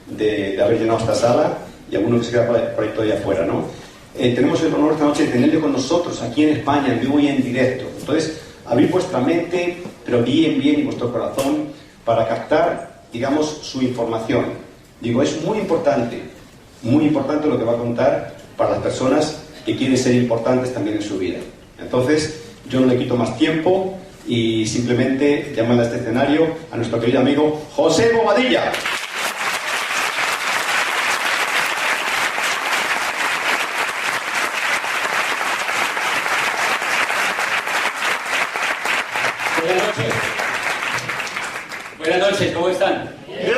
de haber llenado esta sala y algunos que se quedan por ahí todavía afuera, ¿no? Tenemos el honor esta noche de tenerle con nosotros aquí en España, en vivo y en directo. Entonces, abrir vuestra mente, pero bien, y vuestro corazón para captar, digamos, su información. Digo, es muy importante lo que va a contar para las personas que quieren ser importantes también en su vida. Entonces, yo no le quito más tiempo y simplemente llamar a este escenario a nuestro querido amigo José Bobadilla. Buenas noches, ¿cómo están? Bien.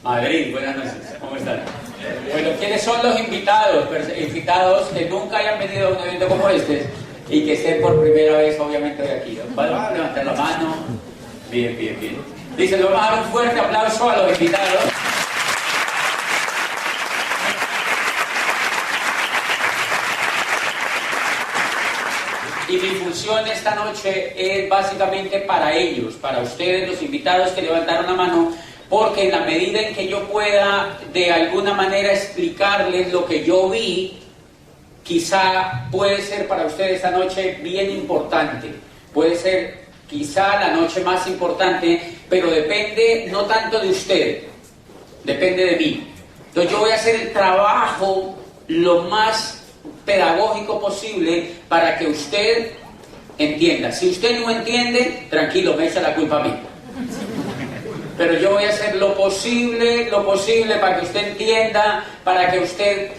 Madrid, buenas noches, ¿cómo están? Bueno, ¿quiénes son los invitados? Invitados que nunca hayan venido a un evento como este y que estén por primera vez, obviamente, de aquí. ¿Pueden levantar la mano? Bien. Dice, le vamos a dar un fuerte aplauso a los invitados. Y mi función esta noche es básicamente para ellos, para ustedes, los invitados que levantaron la mano, porque en la medida en que yo pueda de alguna manera explicarles lo que yo vi, quizá puede ser para ustedes esta noche bien importante, puede ser quizá la noche más importante, pero depende no tanto de usted, depende de mí. Entonces yo voy a hacer el trabajo lo más pedagógico posible para que usted entienda. Si usted no entiende, tranquilo, me echa la culpa a mí. Pero yo voy a hacer lo posible para que usted entienda, para que usted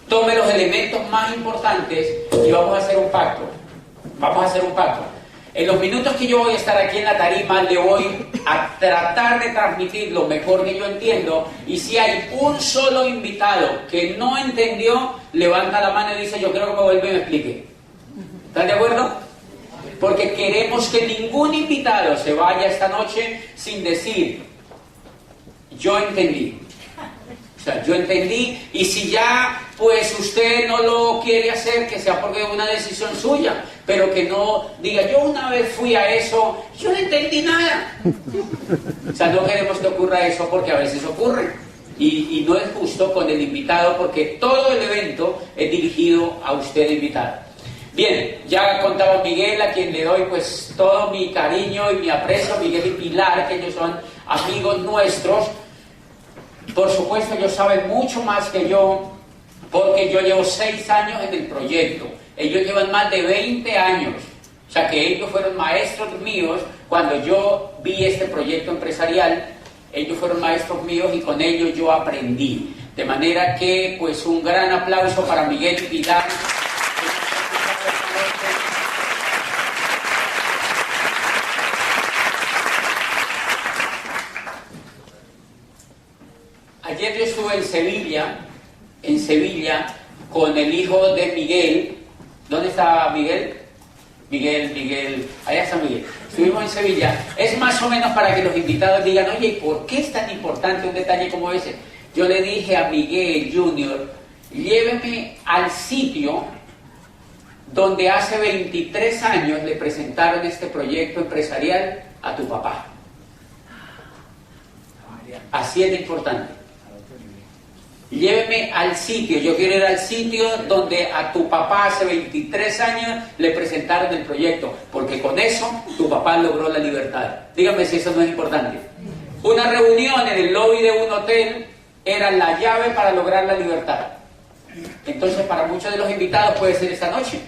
tome los elementos más importantes y vamos a hacer un pacto. En los minutos que yo voy a estar aquí en la tarima, le voy a tratar de transmitir lo mejor que yo entiendo, y si hay un solo invitado que no entendió, levanta la mano y dice, yo creo que me vuelve y me explique. ¿Están de acuerdo? Porque queremos que ningún invitado se vaya esta noche sin decir, yo entendí. O sea, yo entendí, y si ya pues usted no lo quiere hacer, que sea porque es una decisión suya, pero que no diga, yo una vez fui a eso, yo no entendí nada. O sea, no queremos que ocurra eso, porque a veces ocurre, y no es justo con el invitado, porque todo el evento es dirigido a usted, invitado. Bien, ya contaba Miguel, a quien le doy pues todo mi cariño y mi aprecio, Miguel y Pilar, que ellos son amigos nuestros. Por supuesto, ellos saben mucho más que yo, porque yo llevo 6 años en el proyecto. Ellos llevan más de 20 años. O sea, que ellos fueron maestros míos cuando yo vi este proyecto empresarial. Ellos fueron maestros míos y con ellos yo aprendí. De manera que, pues, un gran aplauso para Miguel y Pilar. Ayer yo estuve en Sevilla, con el hijo de Miguel. ¿Dónde está Miguel? Miguel, allá está Miguel. Estuvimos en Sevilla. Es más o menos para que los invitados digan, oye, ¿por qué es tan importante un detalle como ese? Yo le dije a Miguel Junior, lléveme al sitio donde hace 23 años le presentaron este proyecto empresarial a tu papá. Así es de importante. Lléveme al sitio, yo quiero ir al sitio donde a tu papá hace 23 años le presentaron el proyecto, porque con eso tu papá logró la libertad. Dígame si eso no es importante. Una reunión en el lobby de un hotel era la llave para lograr la libertad. Entonces, para muchos de los invitados puede ser esta noche,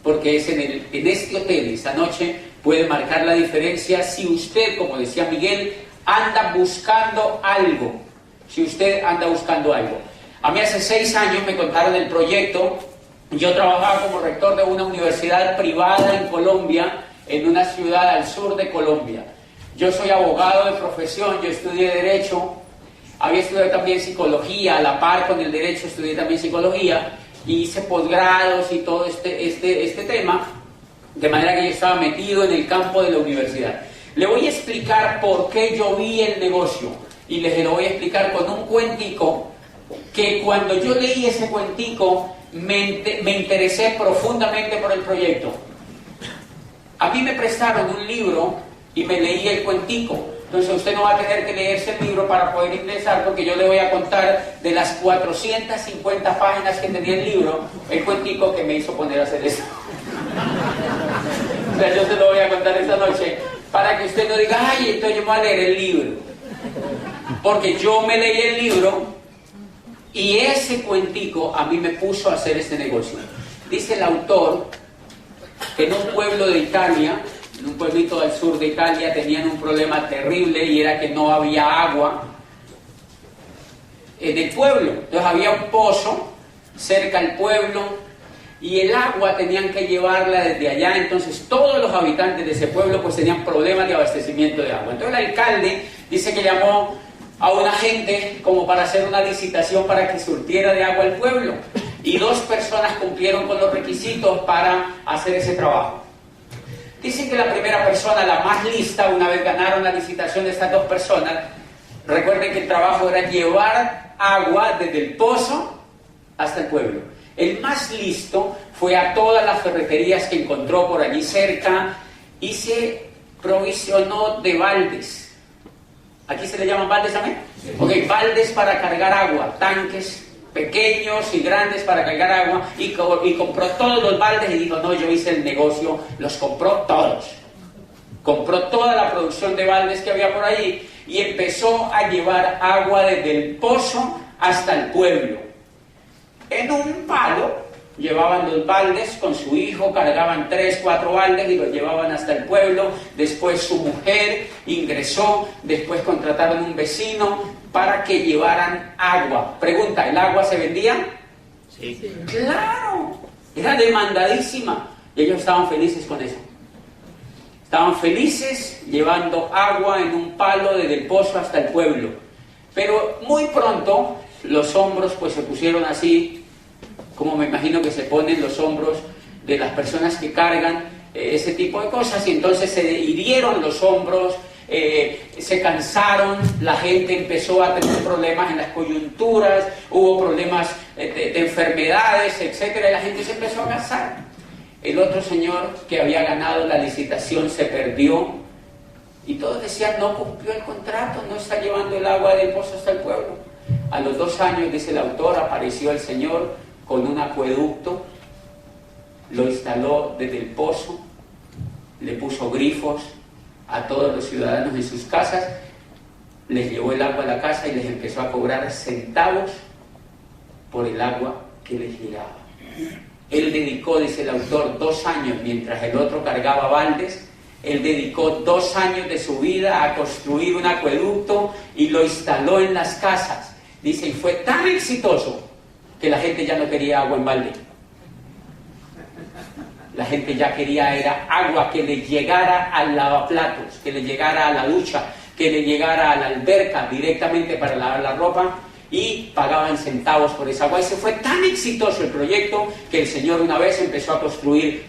porque es en este hotel, esta noche puede marcar la diferencia si usted, como decía Miguel, anda buscando algo. Si usted anda buscando algo. A mí hace 6 años me contaron el proyecto. Yo trabajaba como rector de una universidad privada en Colombia, en una ciudad al sur de Colombia. Yo soy abogado de profesión, yo estudié Derecho, había estudiado también Psicología, a la par con el Derecho estudié también Psicología, y hice posgrados y todo este tema, de manera que yo estaba metido en el campo de la universidad. Le voy a explicar por qué yo vi el negocio. Y les lo voy a explicar con un cuentico, que cuando yo leí ese cuentico me interesé profundamente por el proyecto. A mí me prestaron un libro y me leí el cuentico. Entonces usted no va a tener que leerse el libro para poder ingresar, porque yo le voy a contar de las 450 páginas que tenía el libro, el cuentico que me hizo poner a hacer eso. O sea, yo se lo voy a contar esta noche, para que usted no diga, ay, entonces yo me voy a leer el libro. Porque yo me leí el libro y ese cuentico a mí me puso a hacer este negocio. Dice el autor que en un pueblo de Italia, en un pueblito del sur de Italia, tenían un problema terrible y era que no había agua en el pueblo. Entonces había un pozo cerca al pueblo y el agua tenían que llevarla desde allá. Entonces todos los habitantes de ese pueblo pues tenían problemas de abastecimiento de agua. Entonces el alcalde dice que llamó a una gente como para hacer una licitación para que surtiera de agua el pueblo. Y 2 personas cumplieron con los requisitos para hacer ese trabajo. Dicen que la primera persona, la más lista, una vez ganaron la licitación de estas 2 personas, recuerden que el trabajo era llevar agua desde el pozo hasta el pueblo. El más listo fue a todas las ferreterías que encontró por allí cerca y se provisionó de baldes. ¿Aquí se le llaman baldes también? Sí. Ok, baldes para cargar agua, tanques pequeños y grandes para cargar agua, y compró todos los baldes y dijo, no, yo hice el negocio, los compró todos. Compró toda la producción de baldes que había por allí y empezó a llevar agua desde el pozo hasta el pueblo. En un palo llevaban los baldes con su hijo, cargaban 3, 4 baldes y los llevaban hasta el pueblo. Después su mujer ingresó, después contrataron un vecino para que llevaran agua. Pregunta, ¿el agua se vendía? Sí. ¡Claro! Era demandadísima. Y ellos estaban felices con eso. Estaban felices llevando agua en un palo desde el pozo hasta el pueblo. Pero muy pronto los hombros pues se pusieron así, como me imagino que se ponen los hombros de las personas que cargan ese tipo de cosas, y entonces se hirieron los hombros, se cansaron, la gente empezó a tener problemas en las coyunturas, hubo problemas de enfermedades, etcétera, y la gente se empezó a cansar. El otro señor que había ganado la licitación se perdió y todos decían, no cumplió el contrato, no está llevando el agua del pozo hasta el pueblo. A los 2 años, dice el autor, apareció el señor con un acueducto, lo instaló desde el pozo, le puso grifos a todos los ciudadanos en sus casas, les llevó el agua a la casa y les empezó a cobrar centavos por el agua que les llegaba. Él dedicó, dice el autor, 2 años, mientras el otro cargaba baldes, él dedicó 2 años de su vida a construir un acueducto y lo instaló en las casas. Dice, y fue tan exitoso que la gente ya no quería agua en balde. La gente ya quería era agua que le llegara al lavaplatos, que le llegara a la ducha, que le llegara a la alberca directamente para lavar la ropa, y pagaban centavos por esa agua. Y se fue tan exitoso el proyecto que el señor una vez empezó a construir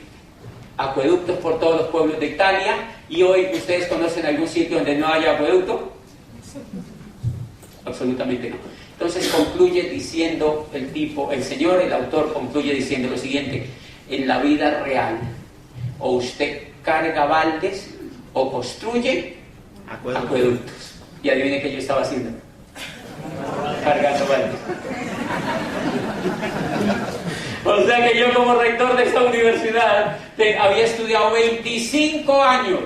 acueductos por todos los pueblos de Italia. Y hoy, ¿ustedes conocen algún sitio donde no haya acueducto? Absolutamente no. Entonces concluye diciendo el señor, el autor concluye diciendo lo siguiente: en la vida real, o usted carga baldes o construye acueductos. Y adivine qué yo estaba haciendo. Cargando baldes. O sea que yo, como rector de esta universidad, había estudiado 25 años,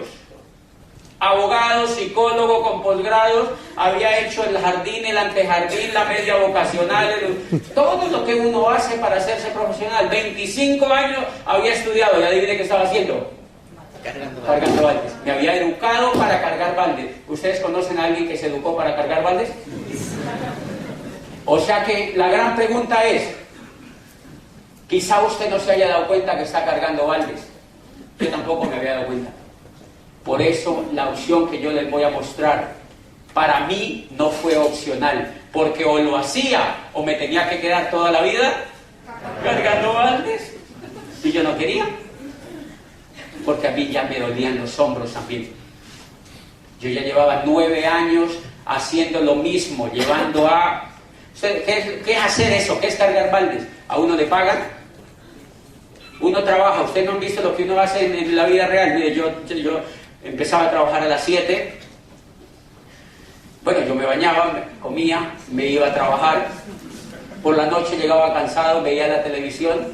abogado, psicólogo con posgrados, había hecho el jardín, el antejardín, la media vocacional, todo lo que uno hace para hacerse profesional. 25 años había estudiado, y adivine qué estaba haciendo. Cargando baldes. Me había educado para cargar baldes. ¿Ustedes conocen a alguien que se educó para cargar baldes? O sea que la gran pregunta es, quizá usted no se haya dado cuenta que está cargando baldes. Yo tampoco me había dado cuenta. Por eso la opción que yo les voy a mostrar, para mí no fue opcional, porque o lo hacía o me tenía que quedar toda la vida cargando baldes, y yo no quería, porque a mí ya me dolían los hombros también. Yo ya llevaba 9 años haciendo lo mismo, llevando a... ¿Qué es hacer eso? ¿Qué es cargar baldes? A uno le pagan, uno trabaja. Ustedes no han visto lo que uno hace en la vida real. Mire, yo empezaba a trabajar a las 7 Bueno, yo me bañaba, comía, me iba a trabajar. Por la noche llegaba cansado, veía la televisión.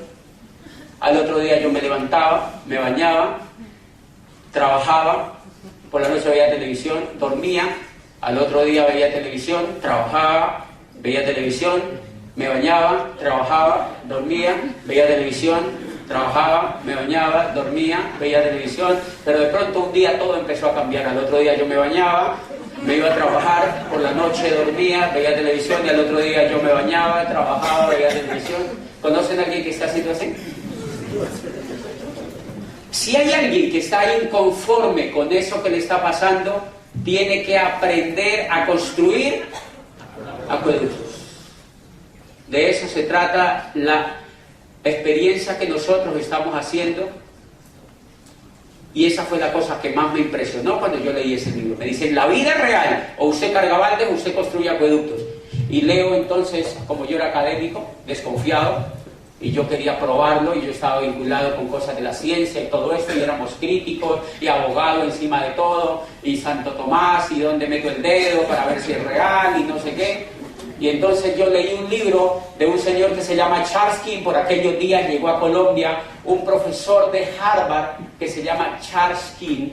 Al otro día yo me levantaba, me bañaba, trabajaba. Por la noche veía televisión, dormía. Al otro día veía televisión, trabajaba, veía televisión, me bañaba, trabajaba, dormía, veía televisión, trabajaba, me bañaba, dormía, veía televisión. Pero de pronto un día todo empezó a cambiar. Al otro día yo me bañaba, me iba a trabajar, por la noche dormía, veía televisión, y al otro día yo me bañaba, trabajaba, veía televisión. ¿Conocen a alguien que está haciendo así? Si hay alguien que está inconforme con eso que le está pasando, tiene que aprender a construir acueductos. De eso se trata la experiencia que nosotros estamos haciendo. Y esa fue la cosa que más me impresionó cuando yo leí ese libro. Me dicen, la vida es real, o usted carga baldes o usted construye acueductos. Y leo entonces, como yo era académico, desconfiado, y yo quería probarlo, y yo estaba vinculado con cosas de la ciencia y todo esto, y éramos críticos, y abogado encima de todo, y Santo Tomás, y dónde meto el dedo para ver si es real, y no sé qué. Y entonces yo leí un libro de un señor que se llama Charles King. Por aquellos días llegó a Colombia un profesor de Harvard que se llama Charles King.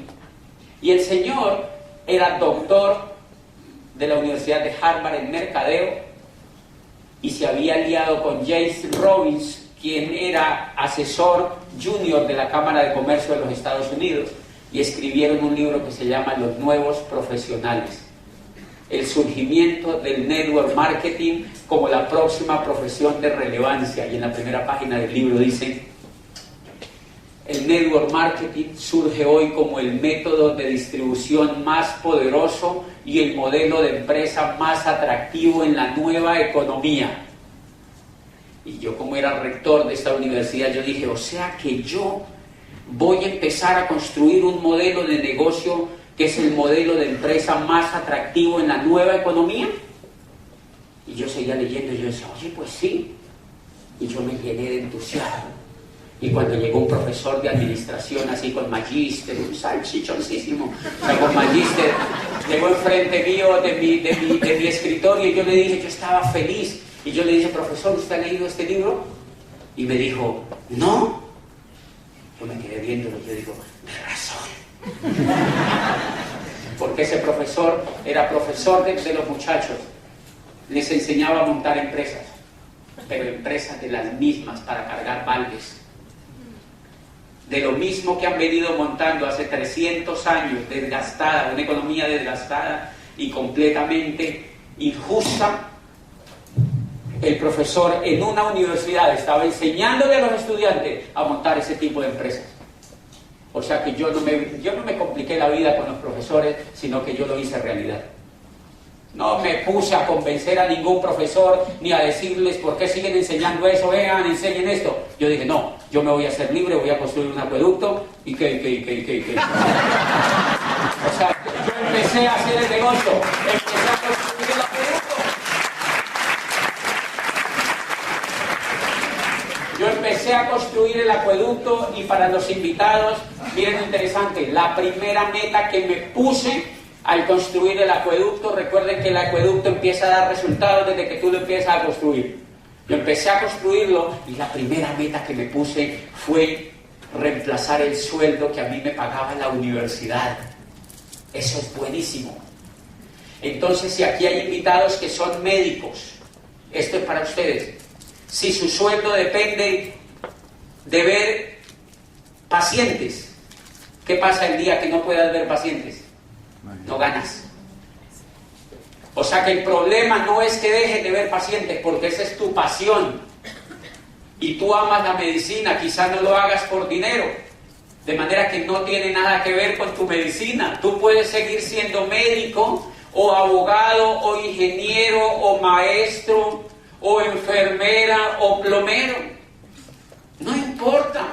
Y el señor era doctor de la Universidad de Harvard en mercadeo y se había aliado con James Robbins, quien era asesor junior de la Cámara de Comercio de los Estados Unidos, y escribieron un libro que se llama Los Nuevos Profesionales. El surgimiento del network marketing como la próxima profesión de relevancia. Y en la primera página del libro dice: el network marketing surge hoy como el método de distribución más poderoso y el modelo de empresa más atractivo en la nueva economía. Y yo, como era rector de esta universidad, yo dije, o sea que yo voy a empezar a construir un modelo de negocio que es el modelo de empresa más atractivo en la nueva economía. Y yo seguía leyendo y yo decía, oye, pues sí. Y yo me llené de entusiasmo. Y cuando llegó un profesor de administración así con magíster, un salchichoncísimo, o sea, con magíster, llegó enfrente mío de mi escritorio, y yo le dije, yo estaba feliz. Y yo le dije, profesor, ¿usted ha leído este libro? Y me dijo, no. Yo me quedé viéndolo y yo digo, de razón. Porque ese profesor era profesor de los muchachos, les enseñaba a montar empresas, pero empresas de las mismas para cargar baldes, de lo mismo que han venido montando hace 300 años, desgastada, una economía desgastada y completamente injusta. El profesor en una universidad estaba enseñándole a los estudiantes a montar ese tipo de empresas. O sea que yo no me compliqué la vida con los profesores, sino que yo lo hice realidad. No me puse a convencer a ningún profesor, ni a decirles por qué siguen enseñando eso, vean, enseñen esto. Yo dije, no, yo me voy a hacer libre, voy a construir un acueducto, y qué. O sea, yo empecé a hacer el negocio, empecé a construir el acueducto. Yo empecé a construir el acueducto, y para los invitados, miren lo interesante, la primera meta que me puse al construir el acueducto, recuerden que el acueducto empieza a dar resultados desde que tú lo empiezas a construir. Yo empecé a construirlo y la primera meta que me puse fue reemplazar el sueldo que a mí me pagaba la universidad. Eso es buenísimo. Entonces, si aquí hay invitados que son médicos, esto es para ustedes. Si su sueldo depende de ver pacientes, ¿qué pasa el día que no puedas ver pacientes? No ganas. O sea que el problema no es que dejes de ver pacientes, porque esa es tu pasión. Y tú amas la medicina, quizá no lo hagas por dinero, de manera que no tiene nada que ver con tu medicina. Tú puedes seguir siendo médico, o abogado, o ingeniero, o maestro, o enfermera, o plomero. No importa,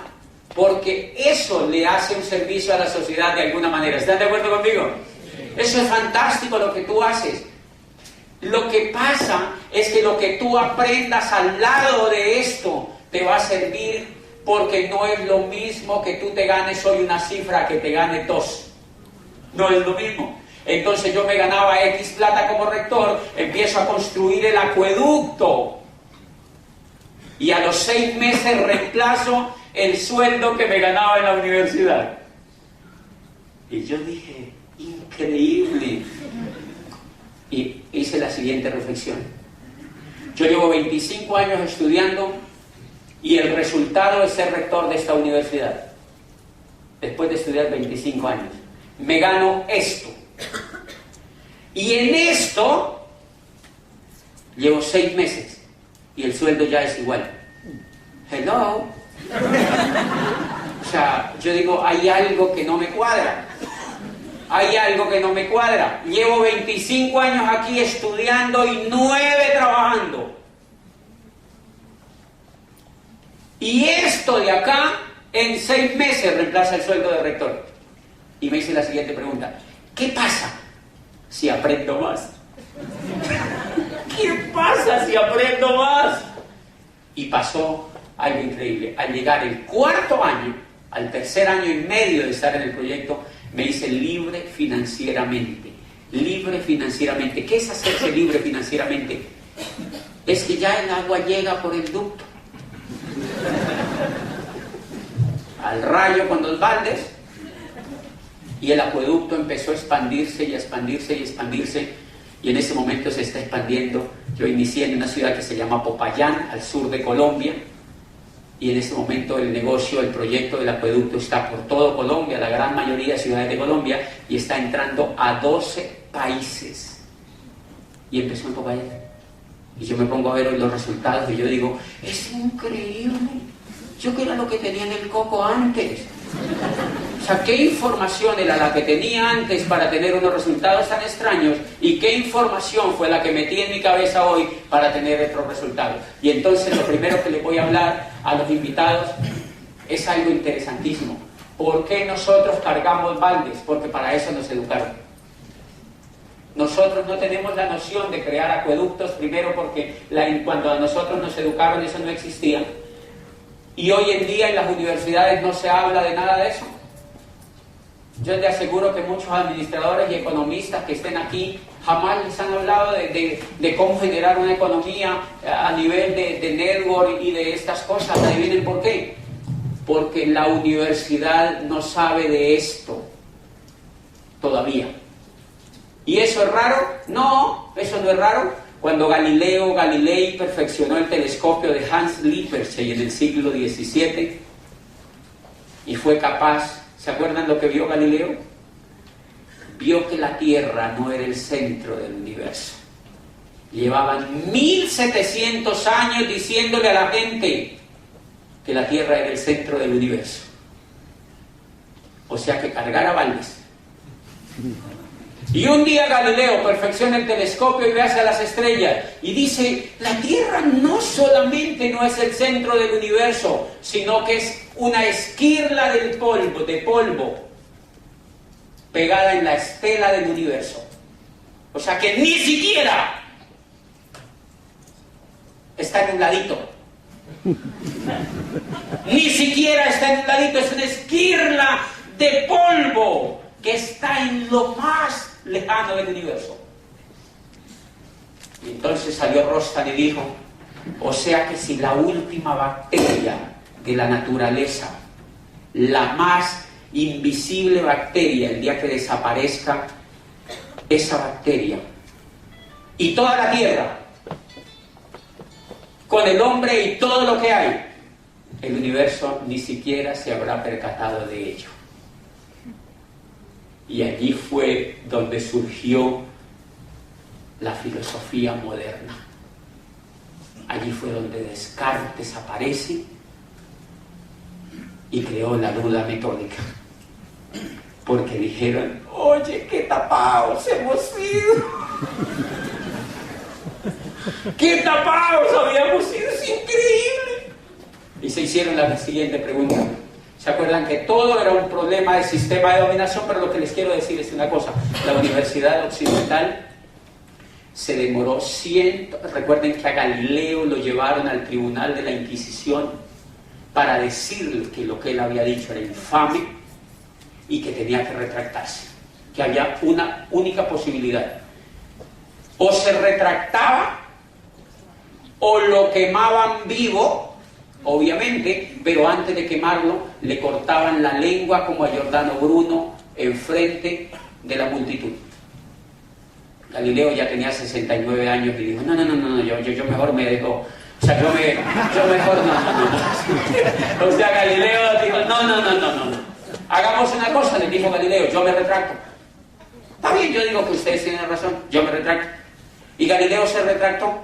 porque eso le hace un servicio a la sociedad de alguna manera. ¿Están de acuerdo conmigo? Eso es fantástico lo que tú haces. Lo que pasa es que lo que tú aprendas al lado de esto te va a servir, porque no es lo mismo que tú te ganes hoy una cifra que te gane 2. No es lo mismo. Entonces yo me ganaba X plata como rector, empiezo a construir el acueducto. Y a los 6 meses reemplazo el sueldo que me ganaba en la universidad. Y yo dije, increíble. Y hice la siguiente reflexión. Yo llevo 25 años estudiando y el resultado es ser rector de esta universidad. Después de estudiar 25 años. Me gano esto. Y en esto llevo 6 meses y el sueldo ya es igual. Hello. O sea, yo digo, hay algo que no me cuadra. Hay algo que no me cuadra. Llevo 25 años aquí estudiando y 9 trabajando. Y esto de acá, en 6 meses reemplaza el sueldo de rector. Y me hice la siguiente pregunta. ¿Qué pasa si aprendo más? ¿Qué pasa si aprendo más? Y pasó algo increíble. Al llegar el 4.º año, al 3er año y medio de estar en el proyecto, me hice libre financieramente. Libre financieramente. ¿Qué es hacerse libre financieramente? Es que ya el agua llega por el ducto al Rayo con 2 baldes, y el acueducto empezó a expandirse y a expandirse y a expandirse, y en ese momento se está expandiendo. Yo inicié en una ciudad que se llama Popayán, al sur de Colombia, y en ese momento el negocio, el proyecto del acueducto está por todo Colombia, la gran mayoría de ciudades de Colombia, y está entrando a 12 países. Y empezó en Popayán. Y yo me pongo a ver hoy los resultados y yo digo, es increíble. Yo que era lo que tenía en el coco antes. O sea, ¿qué información era la que tenía antes para tener unos resultados tan extraños? ¿Y qué información fue la que metí en mi cabeza hoy para tener otros resultados? Y entonces lo primero que les voy a hablar a los invitados es algo interesantísimo. ¿Por qué nosotros cargamos baldes? Porque para eso nos educaron. Nosotros no tenemos la noción de crear acueductos, primero porque cuando a nosotros nos educaron eso no existía. Y hoy en día en las universidades no se habla de nada de eso. Yo les aseguro que muchos administradores y economistas que estén aquí jamás les han hablado de cómo generar una economía a nivel de network y de estas cosas. ¿Adivinen por qué? Porque la universidad no sabe de esto todavía. ¿Y eso es raro? No, eso no es raro. Cuando Galilei perfeccionó el telescopio de Hans Lippershey en el siglo XVII y fue capaz, ¿se acuerdan lo que vio Galileo? Vio que la Tierra no era el centro del universo. Llevaban 1700 años diciéndole a la gente que la Tierra era el centro del universo. O sea que cargara baldes. Y un día Galileo perfecciona el telescopio y ve hacia las estrellas y dice, la Tierra no solamente no es el centro del universo, sino que es una esquirla de polvo pegada en la estela del universo. O sea que ni siquiera está en un ladito. Ni siquiera está en un ladito, es una esquirla de polvo que está en lo más lejano del universo. Y entonces salió Rostan y dijo, o sea que si la última bacteria de la naturaleza, la más invisible bacteria, el día que desaparezca esa bacteria y toda la Tierra, con el hombre y todo lo que hay, el universo ni siquiera se habrá percatado de ello. Y allí fue donde surgió la filosofía moderna. Allí fue donde Descartes aparece y creó la duda metódica. Porque dijeron, oye, qué tapados hemos sido. ¡Qué tapados habíamos sido! ¡Es increíble! Y se hicieron la siguiente pregunta. ¿Se acuerdan que todo era un problema de sistema de dominación? Pero lo que les quiero decir es una cosa. La Universidad Occidental se demoró recuerden que a Galileo lo llevaron al tribunal de la Inquisición para decirle que lo que él había dicho era infame y que tenía que retractarse. que había una única posibilidad. O se retractaba, o lo quemaban vivo, obviamente, pero antes de quemarlo le cortaban la lengua como a Giordano Bruno enfrente de la multitud. Galileo ya tenía 69 años y dijo, no, yo mejor me dejo, o sea, yo mejor no. O sea, Galileo dijo, no. Hagamos una cosa, le dijo Galileo, yo me retracto. Está bien, yo digo que ustedes tienen razón, yo me retracto. ¿Y Galileo se retractó?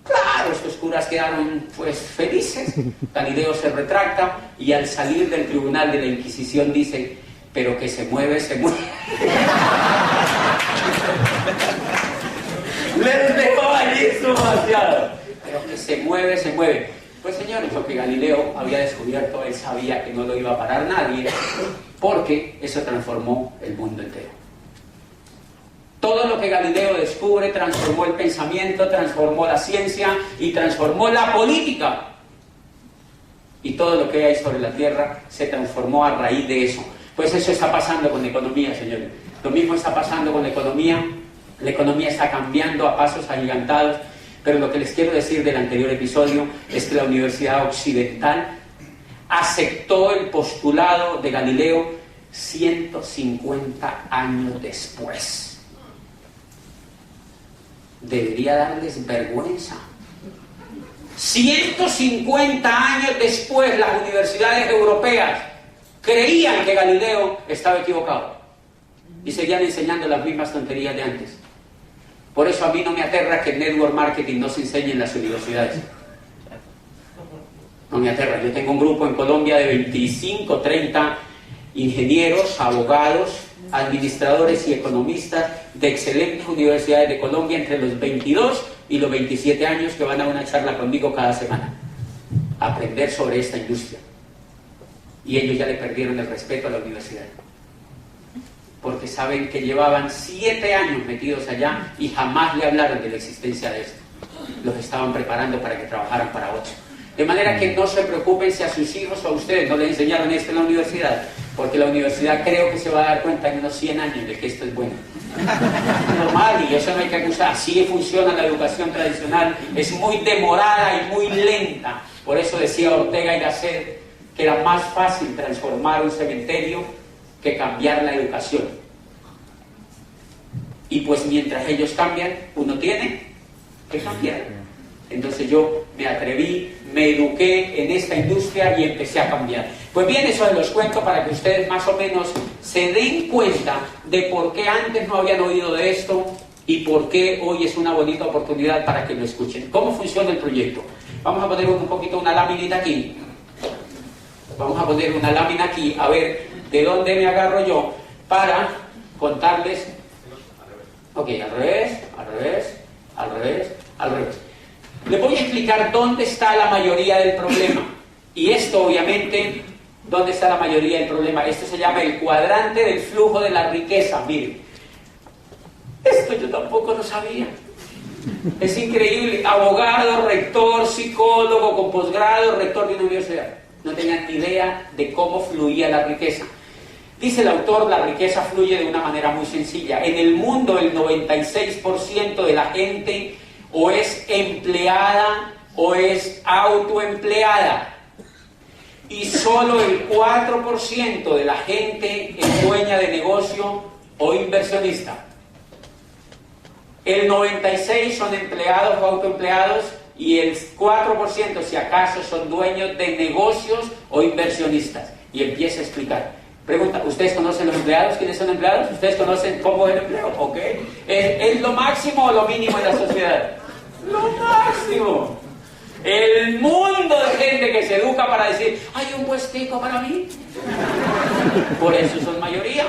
Claro, estos curas quedaron pues felices. Galileo se retracta y al salir del tribunal de la Inquisición dice, pero que se mueve, se mueve. Les dejó allí demasiado. Pero que se mueve, se mueve. Pues señores, lo que Galileo había descubierto, él sabía que no lo iba a parar nadie, porque eso transformó el mundo entero. Todo lo que Galileo descubre transformó el pensamiento, transformó la ciencia y transformó la política. Y todo lo que hay sobre la Tierra se transformó a raíz de eso. Pues eso está pasando con la economía, señores. Lo mismo está pasando con la economía. La economía está cambiando a pasos agigantados. Pero lo que les quiero decir del anterior episodio es que la Universidad Occidental aceptó el postulado de Galileo 150 años después. Debería darles vergüenza. 150 años después, las universidades europeas creían que Galileo estaba equivocado y seguían enseñando las mismas tonterías de antes. Por eso a mí no me aterra que el network marketing no se enseñe en las universidades. No me aterra. Yo tengo un grupo en Colombia de 25, 30 ingenieros, abogados, administradores y economistas de excelentes universidades de Colombia entre los 22 y los 27 años que van a una charla conmigo cada semana a aprender sobre esta industria. Y ellos ya le perdieron el respeto a la universidad, porque saben que llevaban 7 años metidos allá y jamás le hablaron de la existencia de esto. Los estaban preparando para que trabajaran para otros. De manera que no se preocupen si a sus hijos o a ustedes no les enseñaron esto en la universidad, porque la universidad creo que se va a dar cuenta en unos 100 años de que esto es bueno. Normal, y eso no hay que acusar. Así funciona la educación tradicional, es muy demorada y muy lenta. Por eso decía Ortega y Gasset que era más fácil transformar un cementerio que cambiar la educación. Y pues mientras ellos cambian, uno tiene que cambiar. Entonces yo me atreví, me eduqué en esta industria y empecé a cambiar. Pues bien, eso se los cuento para que ustedes más o menos se den cuenta de por qué antes no habían oído de esto y por qué hoy es una bonita oportunidad para que lo escuchen. ¿Cómo funciona el proyecto? Vamos a poner un poquito una lámina aquí. Vamos a poner una lámina aquí, a ver de dónde me agarro yo para contarles. Ok, al revés. Les voy a explicar dónde está la mayoría del problema. Y esto, obviamente, ¿dónde está la mayoría del problema? Esto se llama el cuadrante del flujo de la riqueza. Miren, esto yo tampoco lo sabía. Es increíble. Abogado, rector, psicólogo, con posgrado, rector de una universidad. No tenían ni idea de cómo fluía la riqueza. Dice el autor, la riqueza fluye de una manera muy sencilla. En el mundo, el 96% de la gente o es empleada o es autoempleada. Y solo el 4% de la gente es dueña de negocio o inversionista. El 96% son empleados o autoempleados y el 4% si acaso son dueños de negocios o inversionistas. Y empieza a explicar. Pregunta, ¿ustedes conocen los empleados? ¿Quiénes son empleados? ¿Ustedes conocen cómo es el empleo? ¿Ok? ¿Es lo máximo o lo mínimo en la sociedad? Lo máximo. El mundo de gente que se educa para decir, hay un puestico para mí. Por eso son mayoría.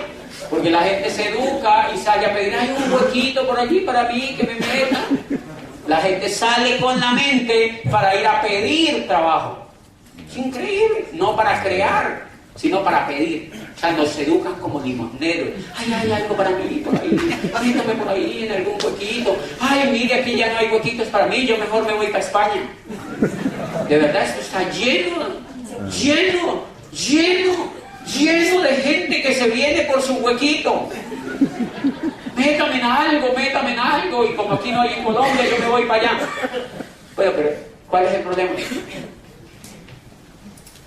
Porque la gente se educa y sale a pedir, hay un huequito por allí para mí que me meta. La gente sale con la mente para ir a pedir trabajo. Es increíble. No para crear, sino para pedir. O sea, nos educan como limosneros. Ay, hay algo para mí por ahí. Métame por ahí en algún huequito. Ay, mire, aquí ya no hay huequitos para mí. Yo mejor me voy para España. De verdad, esto está lleno. lleno de gente que se viene por su huequito. Métame en algo, y como aquí no hay en Colombia, yo me voy para allá. Bueno, pero ¿cuál es el problema?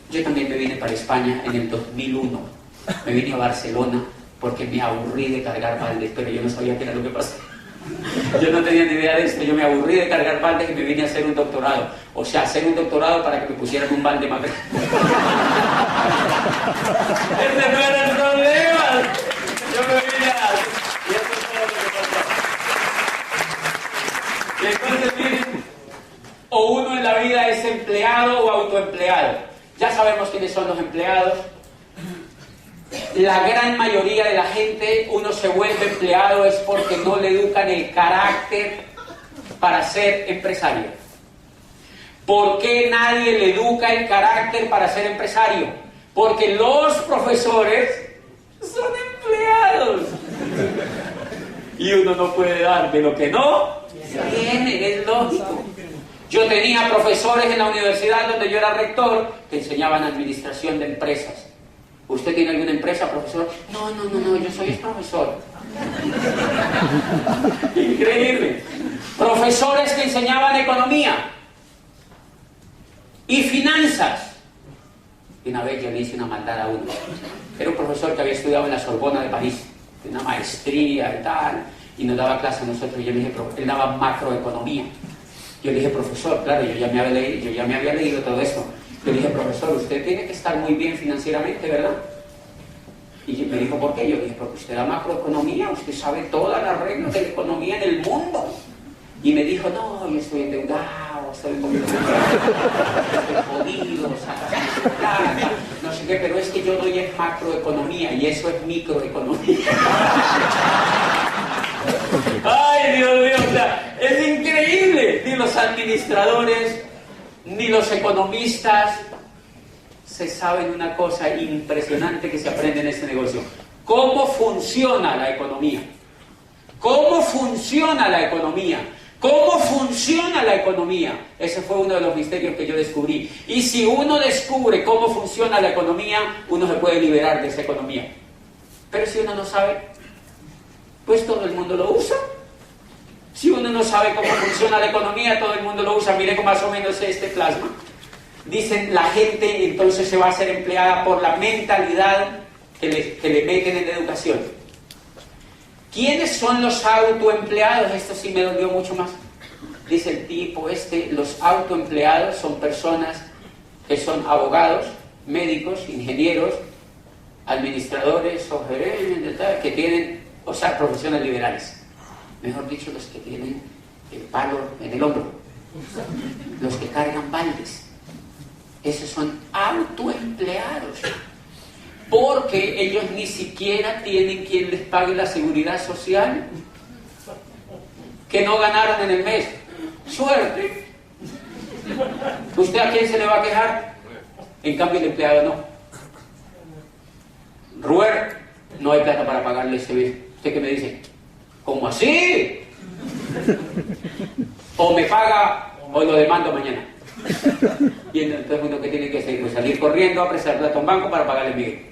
Yo también me vine para España en el 2001. Me vine a Barcelona porque me aburrí de cargar baldes, pero yo no sabía qué era lo que pasaba. Yo no tenía ni idea de esto, yo me aburrí de cargar baldes y me vine a hacer un doctorado. O sea, hacer un doctorado para que me pusieran un balde más grande. Ese no era el problema. Yo me vine a... Y eso es todo lo que pasó. Entonces, miren, o uno en la vida es empleado o autoempleado. Ya sabemos quiénes son los empleados. La gran mayoría de la gente, uno se vuelve empleado es porque no le educan el carácter para ser empresario. ¿Por qué nadie le educa el carácter para ser empresario? Porque los profesores son empleados. Y uno no puede dar de lo que no tiene, es lógico. Yo tenía profesores en la universidad donde yo era rector que enseñaban administración de empresas. ¿Usted tiene alguna empresa, profesor? No, yo soy profesor. Increíble. Profesores que enseñaban economía y finanzas. Y una vez yo le hice una maldad a uno. Era un profesor que había estudiado en la Sorbona de París, de una maestría y tal, y nos daba clase a nosotros. Y yo le dije, él daba macroeconomía. Yo le dije, profesor, claro, yo ya me había leído todo esto. Le dije, profesor, usted tiene que estar muy bien financieramente, ¿verdad? Y me dijo, ¿por qué? Yo le dije, porque usted da macroeconomía, usted sabe todas las reglas de la economía en el mundo. Y me dijo, no, yo estoy endeudado, estoy jodido, plata, no sé qué, pero es que yo doy en macroeconomía y eso es microeconomía. Ay, Dios mío, o sea, es increíble. Ni los administradores, ni los economistas se saben una cosa impresionante que se aprende en este negocio. ¿Cómo funciona la economía? ¿Cómo funciona la economía? ¿Cómo funciona la economía? Ese fue uno de los misterios que yo descubrí. Y si uno descubre cómo funciona la economía, uno se puede liberar de esa economía. Pero si uno no sabe, pues todo el mundo lo usa. Si uno no sabe cómo funciona la economía, todo el mundo lo usa. Mire cómo más o menos este plasma. Dicen, la gente entonces se va a ser empleada por la mentalidad que le meten en la educación. ¿Quiénes son los autoempleados? Esto sí me dolió mucho más. Dice el tipo los autoempleados son personas que son abogados, médicos, ingenieros, administradores o gerentes, que tienen, o sea, profesiones liberales. Mejor dicho, los que tienen el palo en el hombro, los que cargan baldes. Esos son autoempleados, porque ellos ni siquiera tienen quien les pague la seguridad social que no ganaron en el mes. Suerte. ¿Usted a quién se le va a quejar? En cambio el empleado no. Ruer, no hay plata para pagarle ese mes. ¿Usted qué me dice? ¿Cómo así? O me paga o lo demando mañana. Y entonces uno que tiene que hacer, pues salir corriendo a prestar plata a un banco para pagarle Miguel.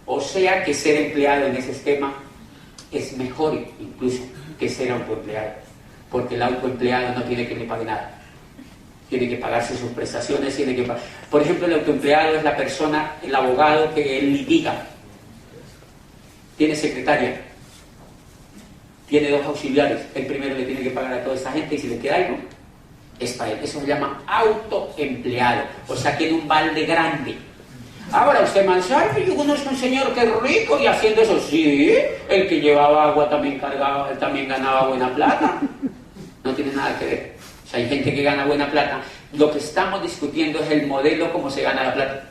O sea que ser empleado en ese esquema es mejor incluso que ser autoempleado, porque el autoempleado no tiene que le pague nada, tiene que pagarse sus prestaciones, por ejemplo, el autoempleado es la persona, el abogado que él litiga, tiene secretaria, tiene 2 auxiliares, el primero le tiene que pagar a toda esa gente y si le queda algo es para él. Eso se llama autoempleado, o sea, tiene un balde grande. Ahora usted Manzar, yo conozco un señor que es rico y haciendo eso, sí, el que llevaba agua también cargaba, también ganaba buena plata. No tiene nada que ver. O sea, hay gente que gana buena plata. Lo que estamos discutiendo es el modelo como se gana la plata,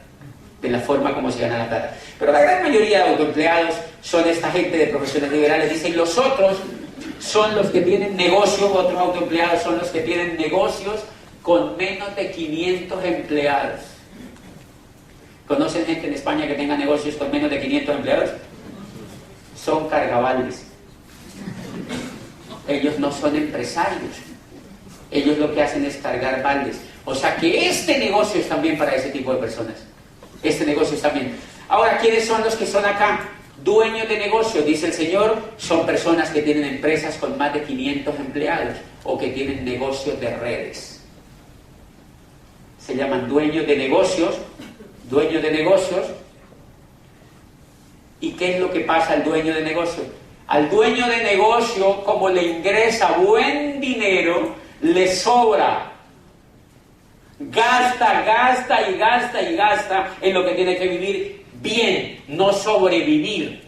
de la forma como se gana la plata. Pero la gran mayoría de autoempleados son esta gente de profesiones liberales. Dicen, los otros son los que tienen negocios, otros autoempleados son los que tienen negocios con menos de 500 empleados. ¿Conocen gente en España que tenga negocios con menos de 500 empleados? Son cargabaldes. Ellos no son empresarios. Ellos lo que hacen es cargar baldes. O sea que este negocio es también para ese tipo de personas. Este negocio es también. Ahora, ¿quiénes son los que son acá? Dueños de negocios, dice el Señor, son personas que tienen empresas con más de 500 empleados o que tienen negocios de redes. Se llaman dueños de negocios. ¿Y qué es lo que pasa al dueño de negocio? Al dueño de negocio, como le ingresa buen dinero, le sobra. Gasta en lo que tiene que vivir bien, no sobrevivir.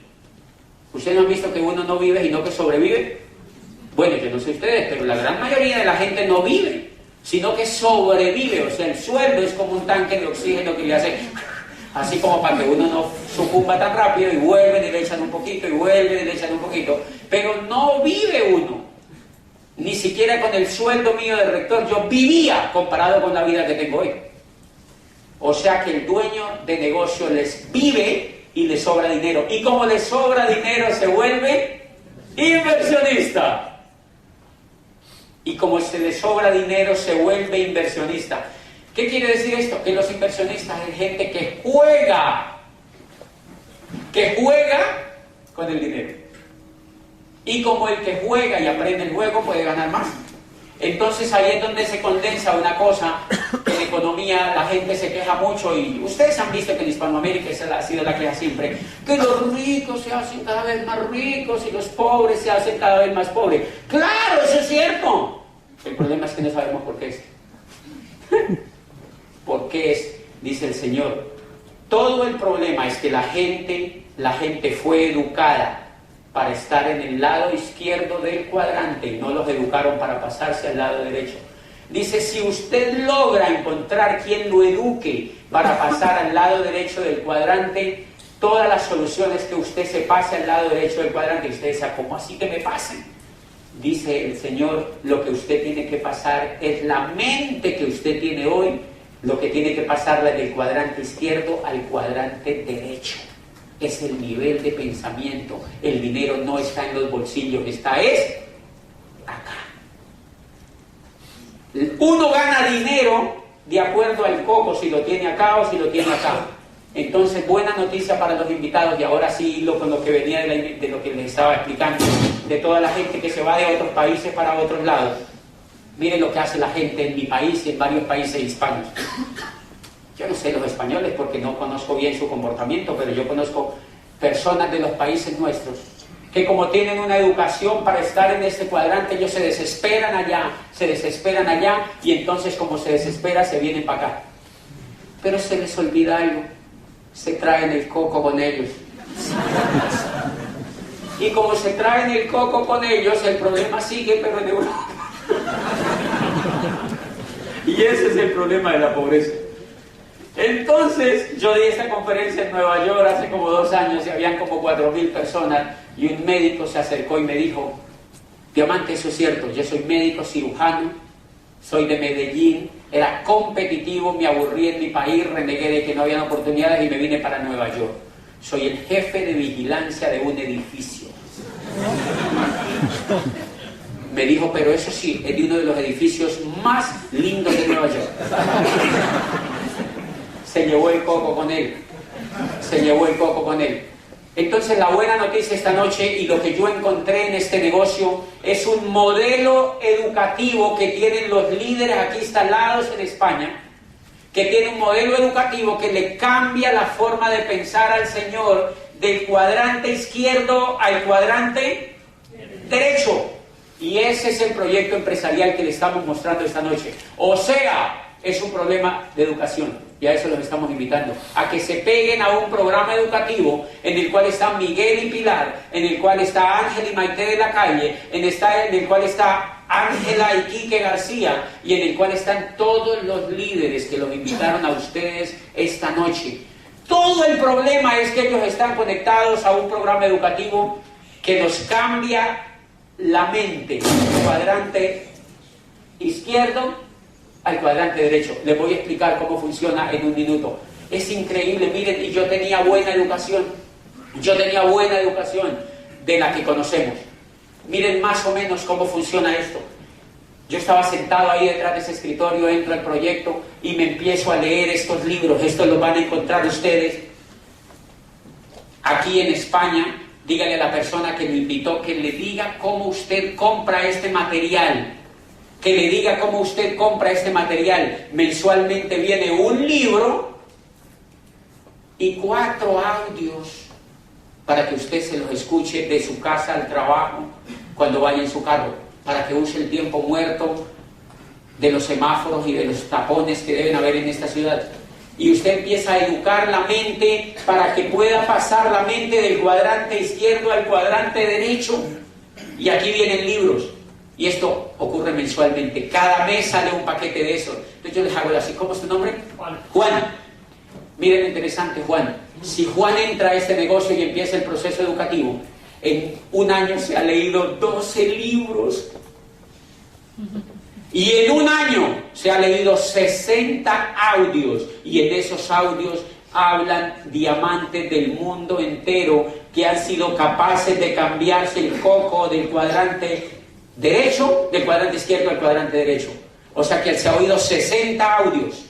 ¿Ustedes no han visto que uno no vive sino que sobrevive? Bueno, yo no sé ustedes, pero la gran mayoría de la gente no vive, sino que sobrevive. O sea, el sueldo es como un tanque de oxígeno que le hace así como para que uno no sucumba tan rápido, y vuelven y le echan un poquito, y vuelven y le echan un poquito. Pero no vive uno. Ni siquiera con el sueldo mío de rector yo vivía comparado con la vida que tengo hoy. O sea que el dueño de negocio les vive y le sobra dinero. Y como le sobra dinero se vuelve inversionista. Y como se le sobra dinero se vuelve inversionista. ¿Qué quiere decir esto? Que los inversionistas es gente que juega con el dinero. Y como el que juega y aprende el juego puede ganar más. Entonces ahí es donde se condensa una cosa que en economía la gente se queja mucho, y ustedes han visto que en Hispanoamérica esa ha sido la queja siempre, que los ricos se hacen cada vez más ricos y los pobres se hacen cada vez más pobres. ¡Claro, eso es cierto! El problema es que no sabemos por qué es. ¿Por qué es? Dice el Señor. Todo el problema es que la gente fue educada para estar en el lado izquierdo del cuadrante y no los educaron para pasarse al lado derecho. Dice, si usted logra encontrar quien lo eduque para pasar al lado derecho del cuadrante, todas las soluciones que usted se pase al lado derecho del cuadrante, y usted dice, ¿cómo así que me pasen? Dice el Señor, lo que usted tiene que pasar es la mente que usted tiene hoy, lo que tiene que pasarla del cuadrante izquierdo al cuadrante derecho. Es el nivel de pensamiento. El dinero no está en los bolsillos, está acá. Uno gana dinero de acuerdo al coco, si lo tiene acá o si lo tiene acá. Entonces, buena noticia para los invitados, y ahora sí con lo que venía de lo que les estaba explicando, de toda la gente que se va de otros países para otros lados. Miren lo que hace la gente en mi país y en varios países hispanos. Yo no sé los españoles porque no conozco bien su comportamiento, pero yo conozco personas de los países nuestros que, como tienen una educación para estar en este cuadrante, ellos se desesperan allá, y entonces como se desespera se vienen para acá. Pero se les olvida algo, se traen el coco con ellos. Y como se traen el coco con ellos, el problema sigue, pero en Europa. Y ese es el problema de la pobreza. Entonces, yo di esta conferencia en Nueva York hace como 2 años y habían como 4.000 personas, y un médico se acercó y me dijo, Diamante, eso es cierto, yo soy médico cirujano, soy de Medellín, era competitivo, me aburrí en mi país, renegué de que no habían oportunidades y me vine para Nueva York. Soy el jefe de vigilancia de un edificio. Me dijo, pero eso sí, es de uno de los edificios más lindos de Nueva York. Se llevó el coco con él. Entonces, la buena noticia esta noche, y lo que yo encontré en este negocio, es un modelo educativo que tienen los líderes aquí instalados en España, que tiene un modelo educativo que le cambia la forma de pensar al Señor del cuadrante izquierdo al cuadrante derecho. Y ese es el proyecto empresarial que le estamos mostrando esta noche. O sea, es un problema de educación, y a eso los estamos invitando, a que se peguen a un programa educativo en el cual están Miguel y Pilar, en el cual está Ángel y Maite de la Calle, en el cual está Ángela y Quique García, y en el cual están todos los líderes que los invitaron a ustedes esta noche. Todo el problema es que ellos están conectados a un programa educativo que nos cambia la mente del cuadrante izquierdo al cuadrante derecho. Les voy a explicar cómo funciona en un minuto. Es increíble, miren, y yo tenía buena educación de la que conocemos. Miren más o menos cómo funciona esto. Yo estaba sentado ahí detrás de ese escritorio, entro al proyecto y me empiezo a leer estos libros. Estos los van a encontrar ustedes aquí en España, dígale a la persona que lo invitó que le diga cómo usted compra este material. Que le diga cómo usted compra este material. Mensualmente viene un libro y 4 audios para que usted se los escuche de su casa al trabajo, cuando vaya en su carro, para que use el tiempo muerto de los semáforos y de los tapones que deben haber en esta ciudad. Y usted empieza a educar la mente para que pueda pasar la mente del cuadrante izquierdo al cuadrante derecho. Y aquí vienen libros. Y esto ocurre mensualmente. Cada mes sale un paquete de eso. Entonces yo les hago así. ¿Cómo es tu nombre? Juan. Juan. Miren lo interesante, Juan. Si Juan entra a este negocio y empieza el proceso educativo, en un año se ha leído 12 libros. Y en un año se ha leído 60 audios. Y en esos audios hablan diamantes del mundo entero que han sido capaces de cambiarse el coco del cuadrante derecho, del cuadrante izquierdo al cuadrante derecho. O sea que se ha oído 60 audios,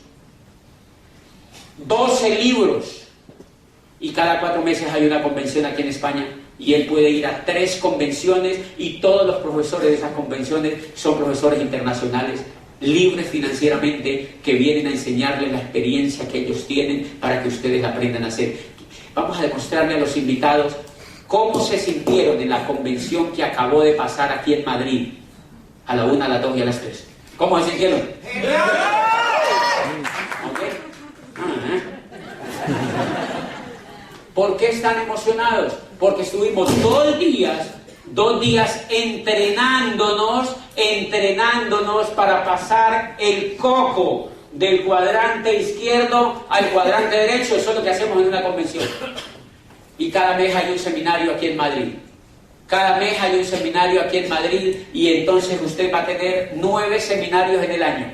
12 libros, y cada 4 meses hay una convención aquí en España, y él puede ir a 3 convenciones, y todos los profesores de esas convenciones son profesores internacionales, libres financieramente, que vienen a enseñarles la experiencia que ellos tienen para que ustedes aprendan a hacer. Vamos a demostrarle a los invitados cómo se sintieron en la convención que acabó de pasar aquí en Madrid, a la 1, a las 2 y a las 3. ¿Cómo se sintieron? ¿Okay? ¿Por qué están emocionados? Porque estuvimos 2 días entrenándonos para pasar el coco del cuadrante izquierdo al cuadrante derecho. Eso es lo que hacemos en una convención. Y cada mes hay un seminario aquí en Madrid. Cada mes hay un seminario aquí en Madrid, y entonces usted va a tener 9 seminarios en el año.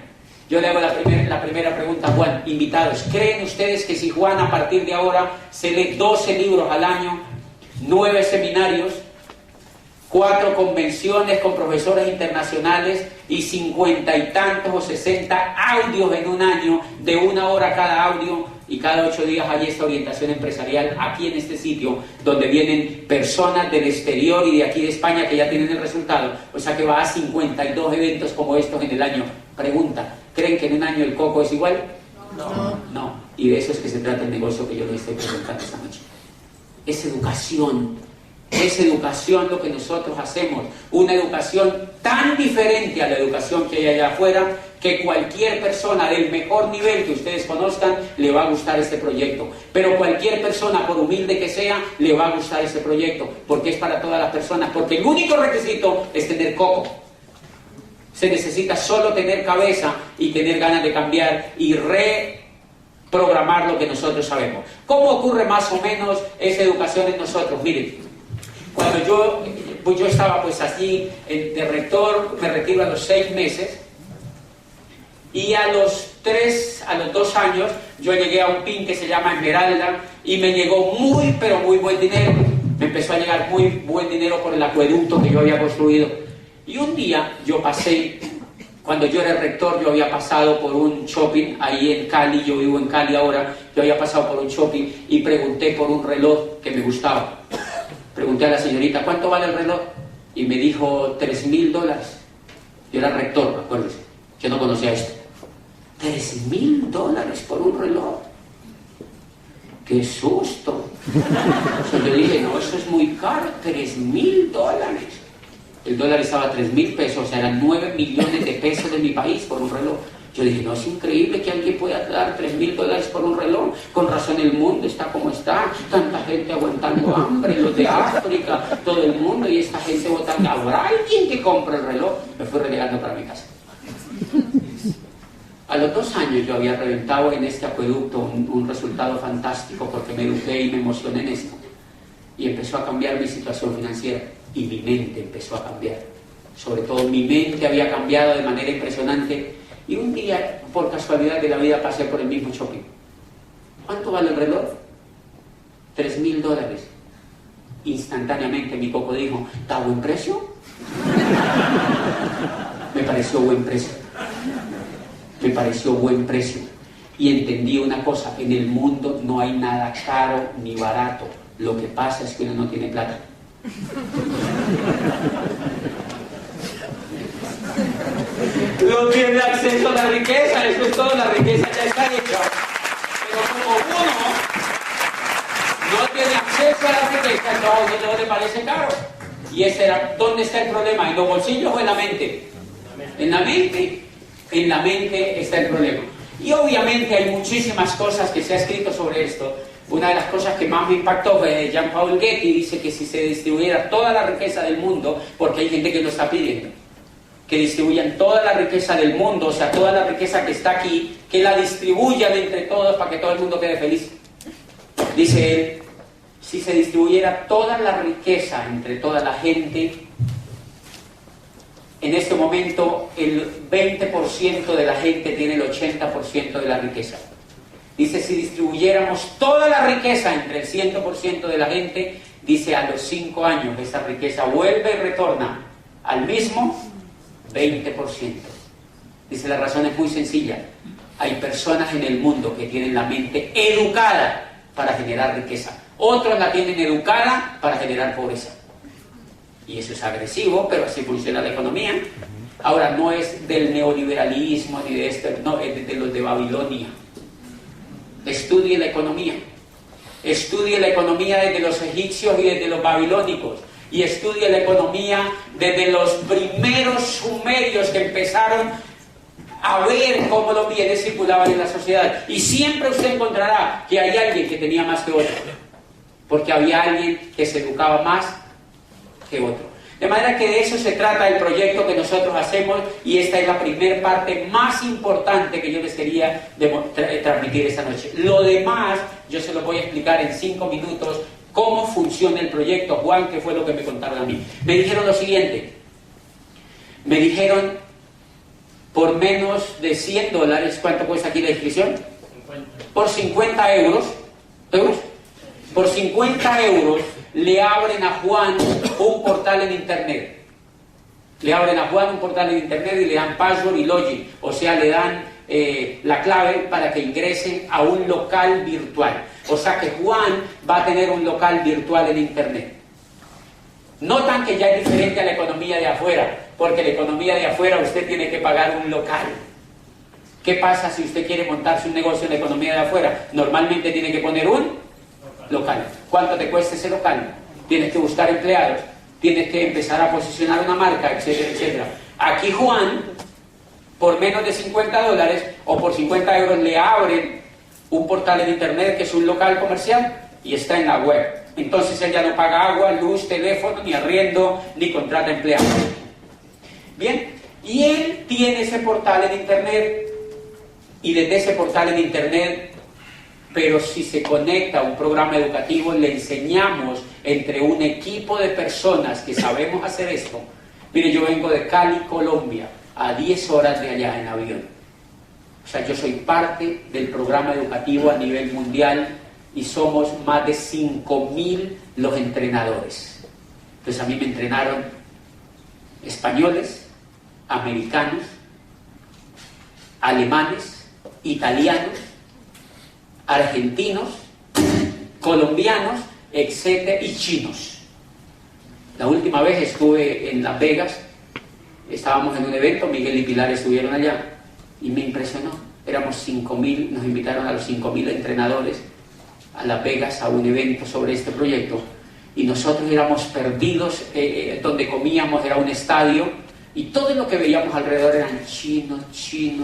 Yo le hago la primera pregunta a Juan. Invitados, ¿creen ustedes que si Juan a partir de ahora se lee 12 libros al año, 9 seminarios, 4 convenciones con profesores internacionales y 50 y tantos o 60 audios en un año, de 1 hora cada audio, y cada 8 días hay esta orientación empresarial aquí en este sitio, donde vienen personas del exterior y de aquí de España que ya tienen el resultado? O sea que va a 52 eventos como estos en el año. Pregunta, ¿creen que en un año el coco es igual? No. Y de eso es que se trata el negocio que yo les estoy presentando esta noche. Es educación lo que nosotros hacemos, una educación tan diferente a la educación que hay allá afuera, que cualquier persona del mejor nivel que ustedes conozcan le va a gustar este proyecto, pero cualquier persona, por humilde que sea, le va a gustar este proyecto, porque es para todas las personas, porque el único requisito es tener coco. Se necesita solo tener cabeza y tener ganas de cambiar y reprogramar lo que nosotros sabemos. ¿Cómo ocurre más o menos esa educación en nosotros? Miren, cuando yo estaba pues así de rector, me retiro a los 6 meses, y a los 2 años yo llegué a un PIN que se llama Esmeralda, y me llegó muy pero muy buen dinero. Me empezó a llegar muy buen dinero por el acueducto que yo había construido. Y un día yo pasé, cuando yo era rector, yo había pasado por un shopping ahí en Cali, yo vivo en Cali ahora, yo había pasado por un shopping y pregunté por un reloj que me gustaba. Pregunté a la señorita, ¿cuánto vale el reloj? Y me dijo, $3,000. Yo era rector, acuérdense, yo no conocía esto. $3,000 por un reloj. ¡Qué susto! Entonces yo dije, no, eso es muy caro, $3,000. El dólar estaba a 3,000 pesos, o sea, eran 9 millones de pesos de mi país por un reloj. Yo dije, no, es increíble que alguien pueda dar $3,000 por un reloj. Con razón el mundo está como está, tanta gente aguantando hambre, los de África, todo el mundo, y esta gente votando. ¿Habrá alguien que compre el reloj? Me fui relegando para mi casa. A los 2 años yo había reventado en este acueducto un resultado fantástico, porque me eduqué y me emocioné en esto. Y empezó a cambiar mi situación financiera, y mi mente empezó a cambiar. Sobre todo mi mente había cambiado de manera impresionante. Y un día, por casualidad de la vida, pasé por el mismo shopping. ¿Cuánto vale el reloj? $3,000. Instantáneamente mi coco dijo, ¿está a buen precio? Me pareció buen precio. Me pareció buen precio. Y entendí una cosa, en el mundo no hay nada caro ni barato. Lo que pasa es que uno no tiene plata. No tiene acceso a la riqueza, eso es todo, la riqueza ya está hecha. Pero como uno no tiene acceso a la riqueza, entonces todo le parece caro. Y ese era, ¿dónde está el problema? ¿En los bolsillos o en la mente? En la mente. En la mente está el problema. Y obviamente hay muchísimas cosas que se ha escrito sobre esto. Una de las cosas que más me impactó fue Jean-Paul Getty, dice que si se distribuyera toda la riqueza del mundo, porque hay gente que lo está pidiendo, que distribuyan toda la riqueza del mundo, o sea, toda la riqueza que está aquí, que la distribuyan entre todos para que todo el mundo quede feliz. Dice él, si se distribuyera toda la riqueza entre toda la gente, en este momento el 20% de la gente tiene el 80% de la riqueza. Dice, si distribuyéramos toda la riqueza entre el 100% de la gente, dice, a los 5 años esa riqueza vuelve y retorna al mismo 20%. Dice, la razón es muy sencilla. Hay personas en el mundo que tienen la mente educada para generar riqueza. Otros la tienen educada para generar pobreza. Y eso es agresivo, pero así funciona la economía. Ahora, no es del neoliberalismo ni de esto, no, es de los de Babilonia. Estudie la economía. Estudie la economía desde los egipcios y desde los babilónicos. Y estudie la economía desde los primeros sumerios que empezaron a ver cómo los bienes circulaban en la sociedad. Y siempre usted encontrará que hay alguien que tenía más que otro. Porque había alguien que se educaba más que otro. De manera que de eso se trata el proyecto que nosotros hacemos, y esta es la primera parte más importante que yo les quería transmitir esta noche. Lo demás yo se lo voy a explicar en 5 minutos cómo funciona el proyecto. Juan, ¿qué fue lo que me contaron a mí? Me dijeron lo siguiente. Me dijeron, por menos de $100, ¿cuánto cuesta aquí la inscripción? 50. Por 50 euros, por 50 euros le abren a Juan un portal en internet. Le abren a Juan un portal en internet y le dan password y login. O sea, le dan la clave para que ingresen a un local virtual. O sea que Juan va a tener un local virtual en internet. Notan que ya es diferente a la economía de afuera, porque la economía de afuera usted tiene que pagar un local. ¿Qué pasa si usted quiere montarse un negocio en la economía de afuera? Normalmente tiene que poner un local. ¿Cuánto te cuesta ese local? Tienes que buscar empleados, tienes que empezar a posicionar una marca, etcétera, etcétera. Aquí Juan, por menos de $50 o por 50 euros le abren un portal en internet que es un local comercial y está en la web. Entonces él ya no paga agua, luz, teléfono, ni arriendo, ni contrata empleados. Bien, y él tiene ese portal en internet, y desde ese portal en internet, pero si se conecta a un programa educativo, le enseñamos entre un equipo de personas que sabemos hacer esto. Mire, yo vengo de Cali, Colombia, a 10 horas de allá en avión. O sea, yo soy parte del programa educativo a nivel mundial y somos más de 5.000 los entrenadores. Entonces a mí me entrenaron españoles, americanos, alemanes, italianos, argentinos, colombianos, etcétera, y chinos. La última vez estuve en Las Vegas, estábamos en un evento, Miguel y Pilar estuvieron allá, y me impresionó. Éramos 5.000, nos invitaron a los 5.000 entrenadores a Las Vegas a un evento sobre este proyecto, y nosotros éramos perdidos, donde comíamos era un estadio, y todo lo que veíamos alrededor eran chinos. Y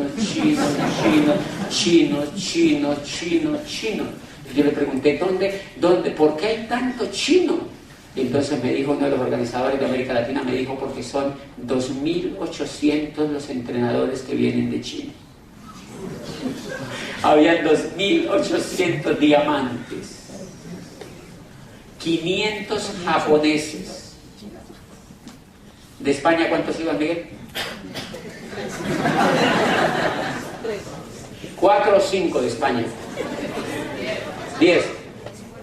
yo le pregunté, ¿dónde? ¿Por qué hay tanto chino? Y entonces me dijo uno de los organizadores de América Latina, me dijo, porque son 2.800 los entrenadores que vienen de China. Habían 2.800 diamantes, 500 japoneses. ¿De España cuántos iban, Miguel? 4 o 5 de España. 10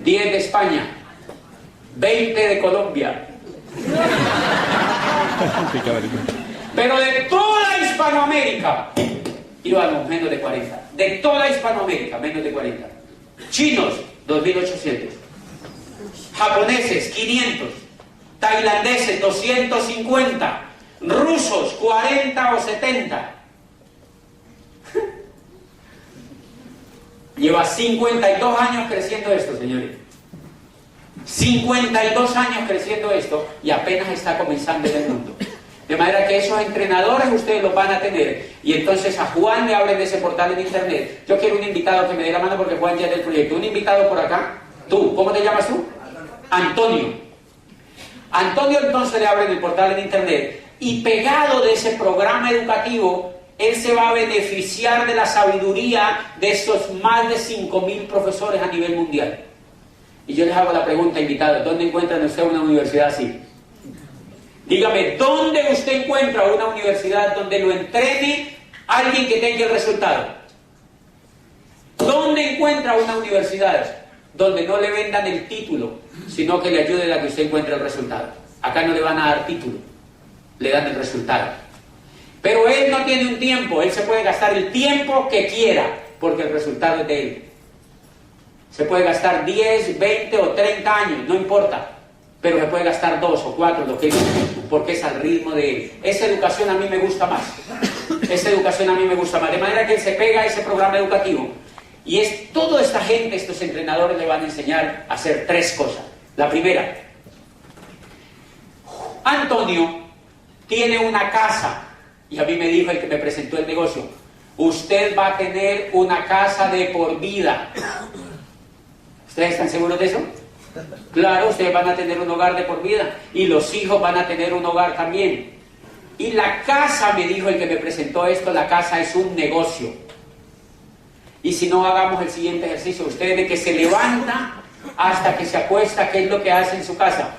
de España. 20 de Colombia. Pero de toda Hispanoamérica íbamos menos de 40. De toda Hispanoamérica, menos de 40. Chinos, 2.800. Japoneses, 500. Tailandeses, 250. Rusos, 40 o 70. Lleva 52 años creciendo esto, señores. 52 años creciendo esto y apenas está comenzando en el mundo. De manera que esos entrenadores ustedes los van a tener. Y entonces a Juan le abren de ese portal en internet. Yo quiero un invitado que me dé la mano porque Juan ya es del proyecto. Un invitado por acá. Tú, ¿cómo te llamas tú? Antonio. Antonio entonces le abren el portal en internet. Y pegado de ese programa educativo, él se va a beneficiar de la sabiduría de estos más de 5.000 profesores a nivel mundial. Y yo les hago la pregunta, invitados, ¿dónde encuentran usted una universidad así? Dígame, ¿dónde usted encuentra una universidad donde lo entrene alguien que tenga el resultado? ¿Dónde encuentra una universidad donde no le vendan el título, sino que le ayuden a que usted encuentre el resultado? Acá no le van a dar título, le dan el resultado. Pero él no tiene un tiempo, él se puede gastar el tiempo que quiera, porque el resultado es de él. Se puede gastar 10, 20 o 30 años, no importa, pero se puede gastar 2 o 4, lo que él quiera, porque es al ritmo de él. Esa educación a mí me gusta más. Esa educación a mí me gusta más. De manera que él se pega a ese programa educativo. Y es toda esta gente, estos entrenadores le van a enseñar a hacer 3 cosas. La primera, Antonio tiene una casa. Y a mí me dijo el que me presentó el negocio, usted va a tener una casa de por vida. ¿Ustedes están seguros de eso? Claro, ustedes van a tener un hogar de por vida. Y los hijos van a tener un hogar también. Y la casa, me dijo el que me presentó esto, la casa es un negocio. Y si no, hagamos el siguiente ejercicio. Usted de que se levanta hasta que se acuesta, ¿qué es lo que hace en su casa?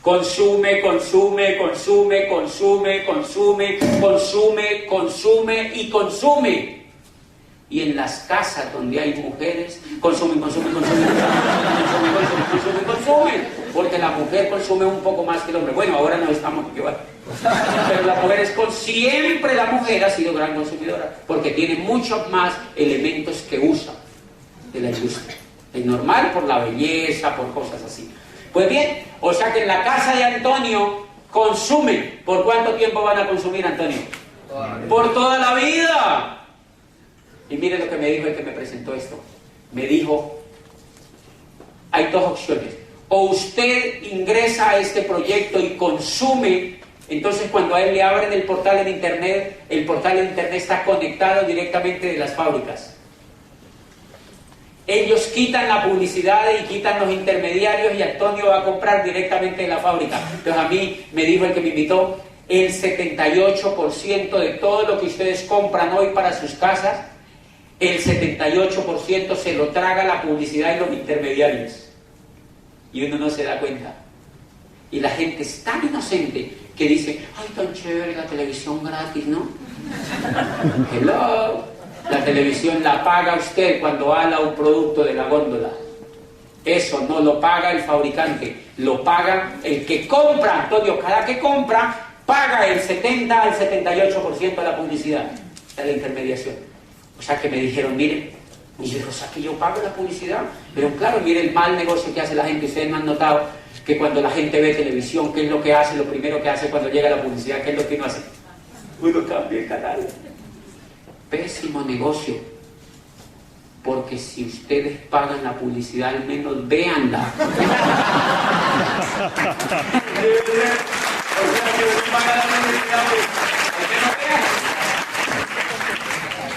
Consume, consume, consume, consume, consume, consume, consume y consume. Y en las casas donde hay mujeres, consumen, consumen, consumen, consumen, consumen, consumen, consumen, porque la mujer consume un poco más que el hombre. Bueno, ahora no estamos equivocados. Pero la mujer siempre la mujer ha sido gran consumidora, porque tiene muchos más elementos que usa de la industria. Es normal por la belleza, por cosas así. Pues bien, o sea que en la casa de Antonio consumen. ¿Por cuánto tiempo van a consumir, Antonio? Por toda la vida. Y mire lo que me dijo el que me presentó esto. Me dijo, hay 2 opciones. O usted ingresa a este proyecto y consume. Entonces cuando a él le abren el portal en internet está conectado directamente de las fábricas. Ellos quitan la publicidad y quitan los intermediarios y Antonio va a comprar directamente de la fábrica. Entonces a mí me dijo el que me invitó, el 78% de todo lo que ustedes compran hoy para sus casas, el 78% se lo traga la publicidad y los intermediarios. Y uno no se da cuenta. Y la gente es tan inocente que dice, ay, tan chévere la televisión gratis, ¿no? Hello. La televisión la paga usted cuando ala un producto de la góndola. Eso no lo paga el fabricante, lo paga el que compra. Antonio, cada que compra, paga el 70 al 78% de la publicidad, de la intermediación. O sea que me dijeron, miren, y yo, o sea que yo pago la publicidad. Pero claro, miren el mal negocio que hace la gente. Ustedes me han notado que cuando la gente ve televisión, ¿qué es lo que hace? Lo primero que hace cuando llega la publicidad, ¿qué es lo que uno hace? Uno cambia el canal. Pésimo negocio, porque si ustedes pagan la publicidad, al menos véanla.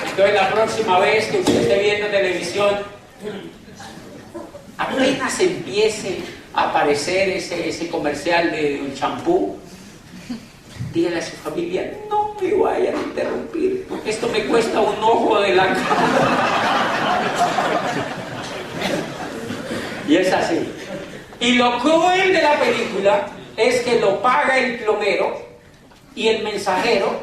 Entonces la próxima vez que usted esté viendo televisión, apenas empiece a aparecer ese comercial de un champú, dígale a su familia, no me vayan a interrumpir, esto me cuesta un ojo de la cara. Y es así. Y lo cruel de la película es que lo paga el plomero y el mensajero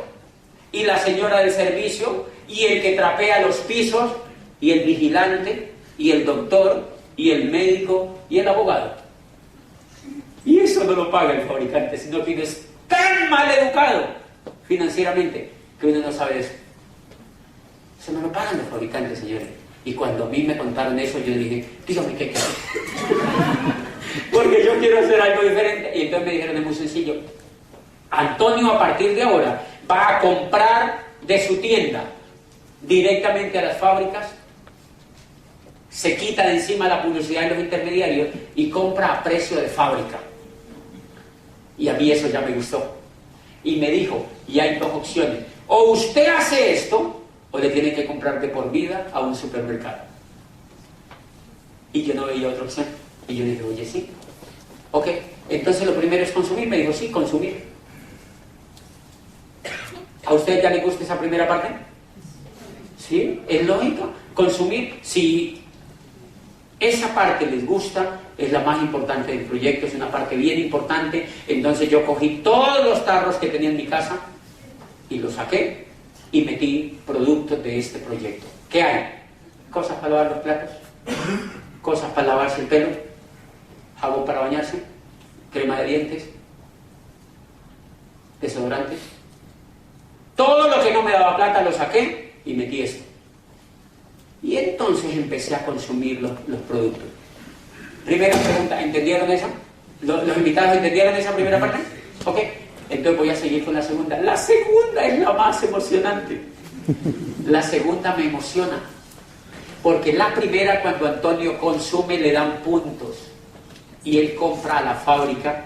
y la señora del servicio y el que trapea los pisos y el vigilante y el doctor y el médico y el abogado. Y eso no lo paga el fabricante, sino que es tan mal educado financieramente que uno no sabe eso. Eso no lo pagan los fabricantes, señores. Y cuando a mí me contaron eso, yo dije, dígame qué hay que hacer. porque yo quiero hacer algo diferente. Y entonces me dijeron, es muy sencillo, Antonio a partir de ahora va a comprar de su tienda directamente a las fábricas, se quita de encima la publicidad de los intermediarios y compra a precio de fábrica. Y a mí eso ya me gustó. Y me dijo, y hay dos opciones, o usted hace esto, o le tiene que comprar de por vida a un supermercado. Y yo no veía otra opción. Y yo dije, oye, sí. Ok, entonces lo primero es consumir. Me dijo, sí, consumir. ¿A usted ya le gusta esa primera parte? ¿Sí? ¿Es lógico? Consumir. Si esa parte les gusta, es la más importante del proyecto, es una parte bien importante. Entonces yo cogí todos los tarros que tenía en mi casa y los saqué y metí productos de este proyecto. ¿Qué hay? Cosas para lavar los platos, cosas para lavarse el pelo, jabón para bañarse, crema de dientes, desodorantes. Todo lo que no me daba plata lo saqué y metí esto. Y entonces empecé a consumir los productos. Primera pregunta, ¿entendieron eso? ¿Los invitados entendieron esa primera parte? Ok, entonces voy a seguir con la segunda. La segunda es la más emocionante. La segunda me emociona. Porque la primera, cuando Antonio consume, le dan puntos. Y él compra a la fábrica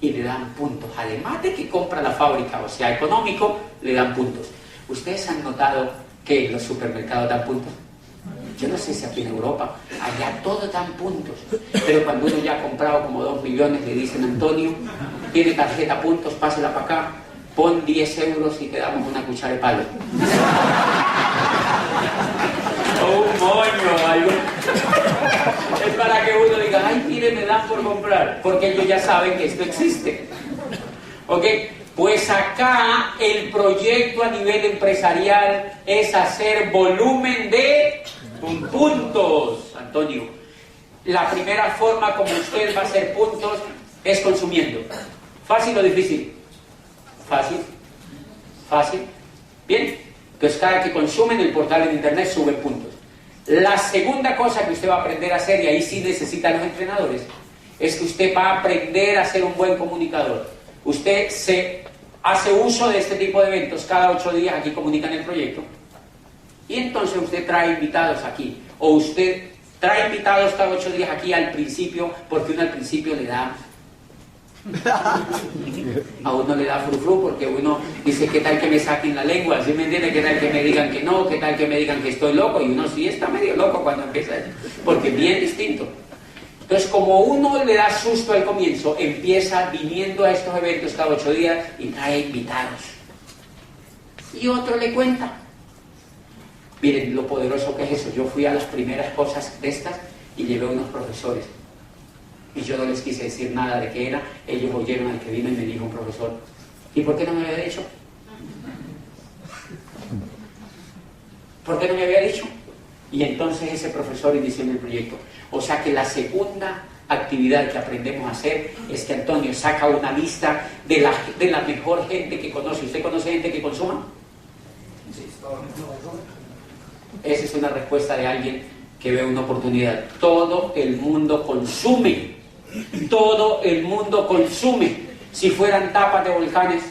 y le dan puntos. Además de que compra a la fábrica, o sea, económico, le dan puntos. ¿Ustedes han notado que los supermercados dan puntos? Yo no sé si aquí en Europa, allá todos dan puntos. Pero cuando uno ya ha comprado como 2 millones, le dicen, Antonio, tiene tarjeta puntos, pásela para acá, pon 10 euros y te damos una cuchara de palo. O un moño, algo. Es para que uno diga, ay, mire, me dan por comprar, porque ellos ya saben que esto existe. ¿Ok? Pues acá el proyecto a nivel empresarial es hacer volumen de puntos, Antonio. La primera forma como usted va a hacer puntos es consumiendo. ¿Fácil o difícil? Fácil. Fácil. Bien. Entonces cada que consume en el portal de internet sube puntos. La segunda cosa que usted va a aprender a hacer, y ahí sí necesita los entrenadores, es que usted va a aprender a ser un buen comunicador. Usted se hace uso de este tipo de eventos cada 8 días, aquí comunican el proyecto, y entonces usted trae invitados aquí, o usted trae invitados cada 8 días aquí al principio, porque uno al principio le da... A uno le da frufru porque uno dice, ¿qué tal que me saquen la lengua? ¿Sí me entiende? ¿Qué tal que me digan que no? ¿Qué tal que me digan que estoy loco? Y uno sí está medio loco cuando empieza eso, porque es bien distinto. Entonces, como uno le da susto al comienzo, empieza viniendo a estos eventos cada 8 días y trae invitados. Y otro le cuenta. Miren lo poderoso que es eso. Yo fui a las primeras cosas de estas y llevé a unos profesores. Y yo no les quise decir nada de qué era. Ellos oyeron al que vino y me dijo un profesor, ¿y por qué no me había dicho? ¿Por qué no me había dicho? Y entonces ese profesor inició en el proyecto. O sea que la segunda actividad que aprendemos a hacer es que Antonio saca una lista de la mejor gente que conoce. ¿Usted conoce gente que consuma? Sí. Esa es una respuesta de alguien que ve una oportunidad. Todo el mundo consume. Todo el mundo consume. Si fueran tapas de volcanes,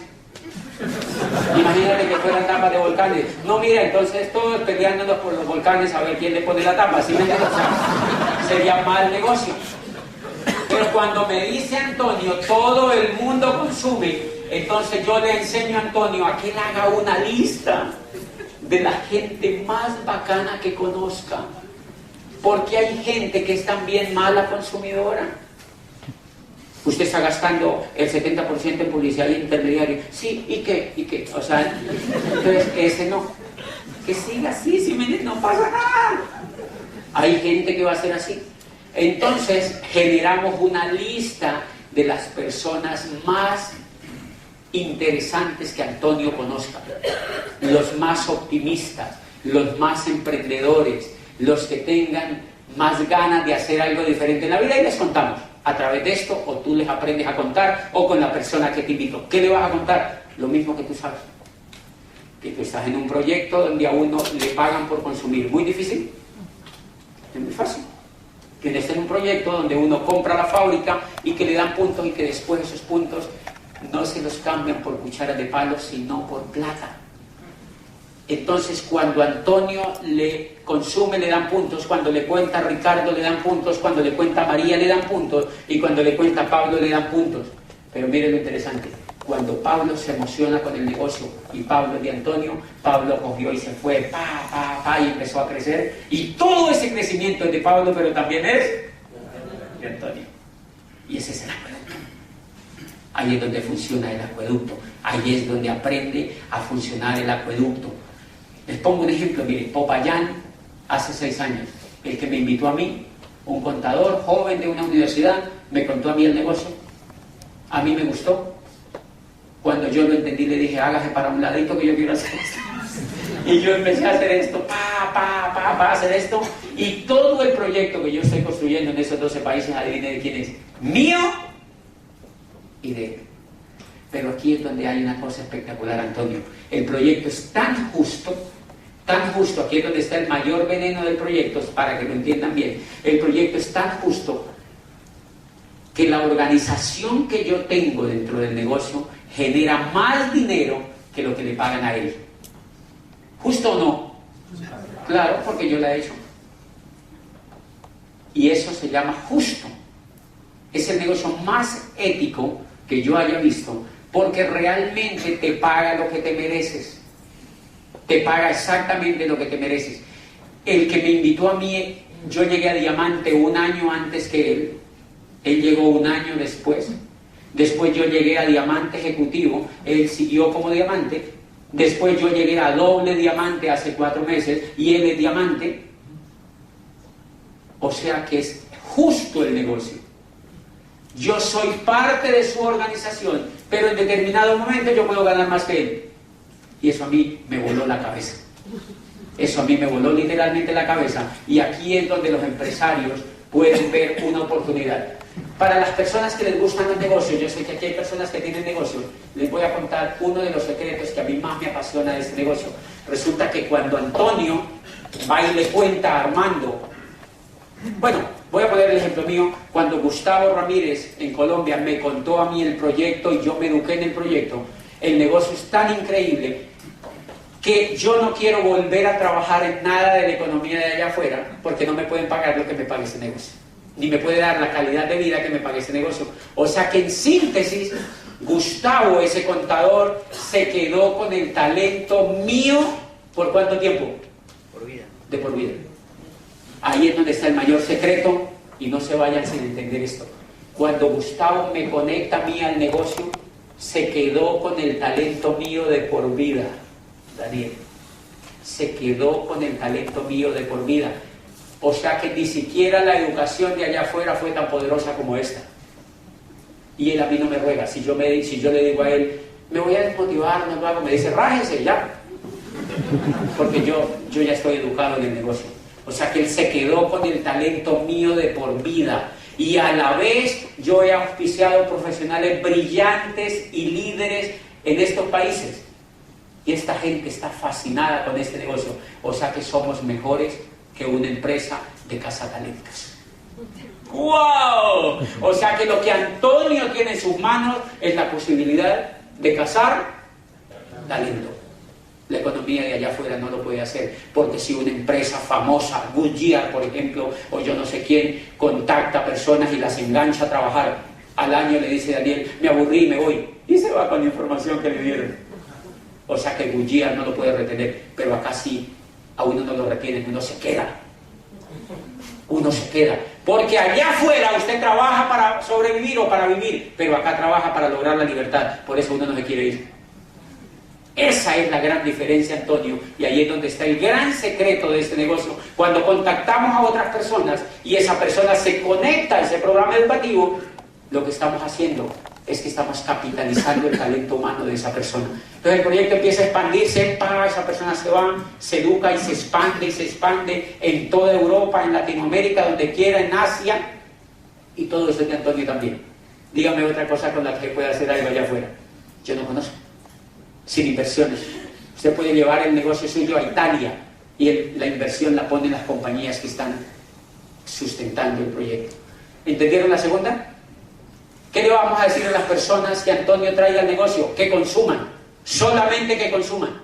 imagínate que fueran tapas de volcanes. No, mira, entonces todos peleándonos por los volcanes a ver quién le pone la tapa. ¿Sí me entiendes? O sea, sería mal negocio. Pero cuando me dice Antonio, todo el mundo consume, entonces yo le enseño a Antonio a que él haga una lista de la gente más bacana que conozca. Porque hay gente que es también mala consumidora. Usted está gastando el 70% en publicidad y intermediario. Sí, ¿y qué? ¿Y qué? O sea, entonces ese no. Que siga así, si no pasa nada. Hay gente que va a ser así. Entonces generamos una lista de las personas más interesantes que Antonio conozca. Los más optimistas, los más emprendedores, los que tengan más ganas de hacer algo diferente en la vida, y les contamos a través de esto, o tú les aprendes a contar, o con la persona que te invitó. ¿Qué le vas a contar? Lo mismo que tú sabes. Que tú estás en un proyecto donde a uno le pagan por consumir. ¿Muy difícil? Es muy fácil. que uno está en un proyecto donde uno compra la fábrica y que le dan puntos y que después esos puntos no se los cambian por cucharas de palo, sino por plata. Entonces, cuando Antonio le consume, le dan puntos; cuando le cuenta a Ricardo, le dan puntos; cuando le cuenta a María, le dan puntos; y cuando le cuenta a Pablo, le dan puntos. Pero miren lo interesante: cuando Pablo se emociona con el negocio y Pablo es de Antonio, Pablo cogió y se fue, y empezó a crecer. Y todo ese crecimiento es de Pablo, pero también es de Antonio. Y ese es el acueducto. Ahí es donde funciona el acueducto. Ahí es donde aprende a funcionar el acueducto. Les pongo un ejemplo, miren, Popayán, hace 6 años, el que me invitó a mí, un contador joven de una universidad, me contó a mí el negocio. A mí me gustó. Cuando yo lo entendí, le dije, hágase para un ladito que yo quiero hacer esto. Y yo empecé a hacer esto, hacer esto. Y todo el proyecto que yo estoy construyendo en esos 12 países, adivinen de quién es. Mío y de él. Pero aquí es donde hay una cosa espectacular, Antonio. El proyecto es tan justo, aquí es donde está el mayor veneno del proyecto, para que lo entiendan bien. El proyecto es tan justo que la organización que yo tengo dentro del negocio genera más dinero que lo que le pagan a él. ¿Justo o no? Claro, porque yo la he hecho. Y eso se llama justo. Es el negocio más ético que yo haya visto, porque realmente te paga lo que te mereces. Te paga exactamente lo que te mereces. El que me invitó a mí, yo llegué a diamante 1 año antes que él. Él llegó 1 año después. Después yo llegué a diamante ejecutivo. Él siguió como diamante. Después yo llegué a doble diamante hace 4 meses y él es diamante. O sea que es justo el negocio. Yo soy parte de su organización, pero en determinado momento yo puedo ganar más que él. Y eso a mí me voló la cabeza. Eso a mí me voló literalmente la cabeza. Y aquí es donde los empresarios pueden ver una oportunidad. Para las personas que les gustan los negocios, yo sé que aquí hay personas que tienen negocios, les voy a contar uno de los secretos que a mí más me apasiona de este negocio. Resulta que cuando Antonio va y le cuenta a Armando, bueno, voy a poner el ejemplo mío, cuando Gustavo Ramírez en Colombia me contó a mí el proyecto y yo me eduqué en el proyecto, el negocio es tan increíble que yo no quiero volver a trabajar en nada de la economía de allá afuera, porque no me pueden pagar lo que me pague ese negocio, ni me puede dar la calidad de vida que me pague ese negocio. O sea que en síntesis, Gustavo, ese contador, se quedó con el talento mío. ¿Por cuánto tiempo? Por vida. De por vida. Ahí es donde está el mayor secreto, y no se vayan sin entender esto. Cuando Gustavo me conecta a mí al negocio, se quedó con el talento mío de por vida, Daniel. Se quedó con el talento mío de por vida. O sea que ni siquiera la educación de allá afuera fue tan poderosa como esta. Y él a mí no me ruega. Si yo le digo a él, me voy a desmotivar, no lo hago, me dice, rájese ya. Porque yo ya estoy educado en el negocio. O sea que él se quedó con el talento mío de por vida. Y a la vez yo he auspiciado profesionales brillantes y líderes en estos países. Y esta gente está fascinada con este negocio. O sea que somos mejores que una empresa de cazatalentos. ¡Wow! O sea que lo que Antonio tiene en sus manos es la posibilidad de cazar talento. La economía de allá afuera no lo puede hacer, porque si una empresa famosa, Goodyear por ejemplo, o yo no sé quién, contacta a personas y las engancha a trabajar, al año le dice Daniel, me aburrí y me voy, y se va con la información que le dieron. O sea que Goodyear no lo puede retener, pero acá sí, a uno no lo retienen, uno se queda. Uno se queda, porque allá afuera usted trabaja para sobrevivir o para vivir, pero acá trabaja para lograr la libertad, por eso uno no se quiere ir. Esa es la gran diferencia, Antonio, y ahí es donde está el gran secreto de este negocio. Cuando contactamos a otras personas y esa persona se conecta a ese programa educativo, lo que estamos haciendo es que estamos capitalizando el talento humano de esa persona. Entonces el proyecto empieza a expandirse, esa persona se va, se educa y se expande en toda Europa, en Latinoamérica, donde quiera, en Asia, y todo eso es de Antonio también. Dígame otra cosa con la que pueda hacer algo allá afuera. Yo no conozco. Sin inversiones. Usted puede llevar el negocio suyo a Italia y la inversión la ponen las compañías que están sustentando el proyecto. ¿Entendieron la segunda? ¿Qué le vamos a decir a las personas que Antonio traiga al negocio? Que consuman, solamente que consuman,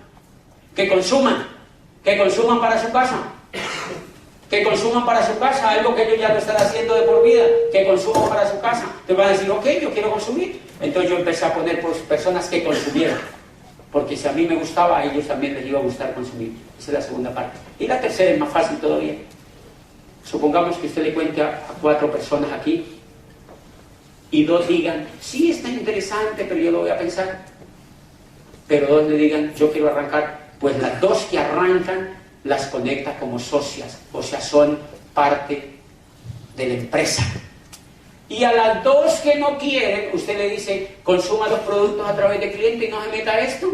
que consuman, que consuman para su casa, que consuman para su casa, algo que ellos ya lo están haciendo de por vida, que consuman para su casa. Te van a decir, ok, yo quiero consumir. Entonces yo empecé a poner por personas que consumieran, porque si a mí me gustaba, a ellos también les iba a gustar consumir. Esa es la segunda parte. Y la tercera es más fácil todavía. Supongamos que usted le cuente a 4 personas aquí y 2 digan, sí, está interesante, pero yo lo voy a pensar. Pero 2 le digan, yo quiero arrancar. Pues las 2 que arrancan las conecta como socias, o sea, son parte de la empresa. Y a las 2 que no quieren, usted le dice, consuma los productos a través de cliente y no se meta esto.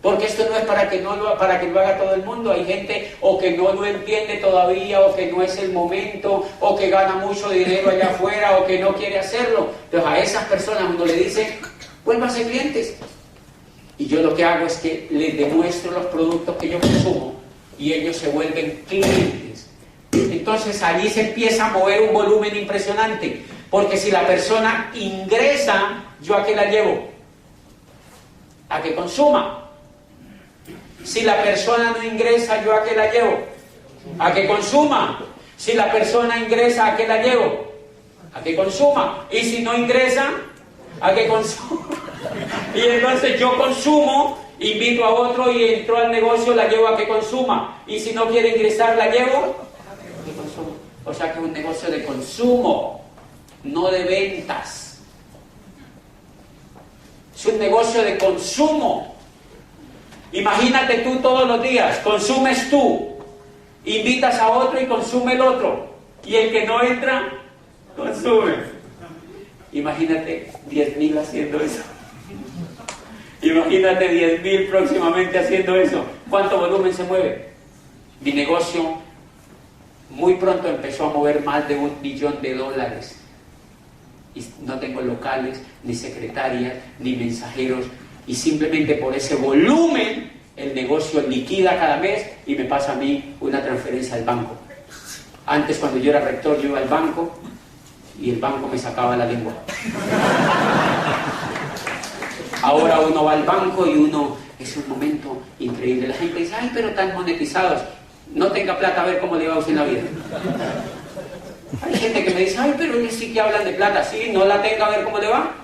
Porque esto no es para que lo haga todo el mundo. Hay gente o que no lo entiende todavía, o que no es el momento, o que gana mucho dinero allá afuera, o que no quiere hacerlo. Entonces a esas personas uno le dice, vuélvanse clientes. Y yo lo que hago es que les demuestro los productos que yo consumo y ellos se vuelven clientes. Entonces allí se empieza a mover un volumen impresionante. Porque si la persona ingresa, ¿yo a qué la llevo? A que consuma. Si la persona no ingresa, ¿yo a qué la llevo? A que consuma. Si la persona ingresa, ¿a qué la llevo? A que consuma. Y si no ingresa, a que consuma. Y entonces yo consumo, invito a otro y entró al negocio, la llevo a que consuma. Y si no quiere ingresar, la llevo a que consuma. O sea que es un negocio de consumo, no de ventas. Es un negocio de consumo. Imagínate tú todos los días, consumes tú, invitas a otro y consume el otro, y el que no entra, consume. Imagínate 10.000 haciendo eso. Imagínate 10.000 próximamente haciendo eso. ¿Cuánto volumen se mueve? Mi negocio muy pronto empezó a mover más de $1 millón. Y no tengo locales, ni secretarias, ni mensajeros. Y simplemente por ese volumen, el negocio liquida cada mes y me pasa a mí una transferencia al banco. Antes, cuando yo era rector, yo iba al banco y el banco me sacaba la lengua. Ahora uno va al banco y uno, es un momento increíble. La gente dice, ay, pero tan monetizados. No tenga plata, a ver cómo le va a usted en la vida. Hay gente que me dice, ay, pero ellos sí que hablan de plata. Sí, no la tenga, a ver cómo le va.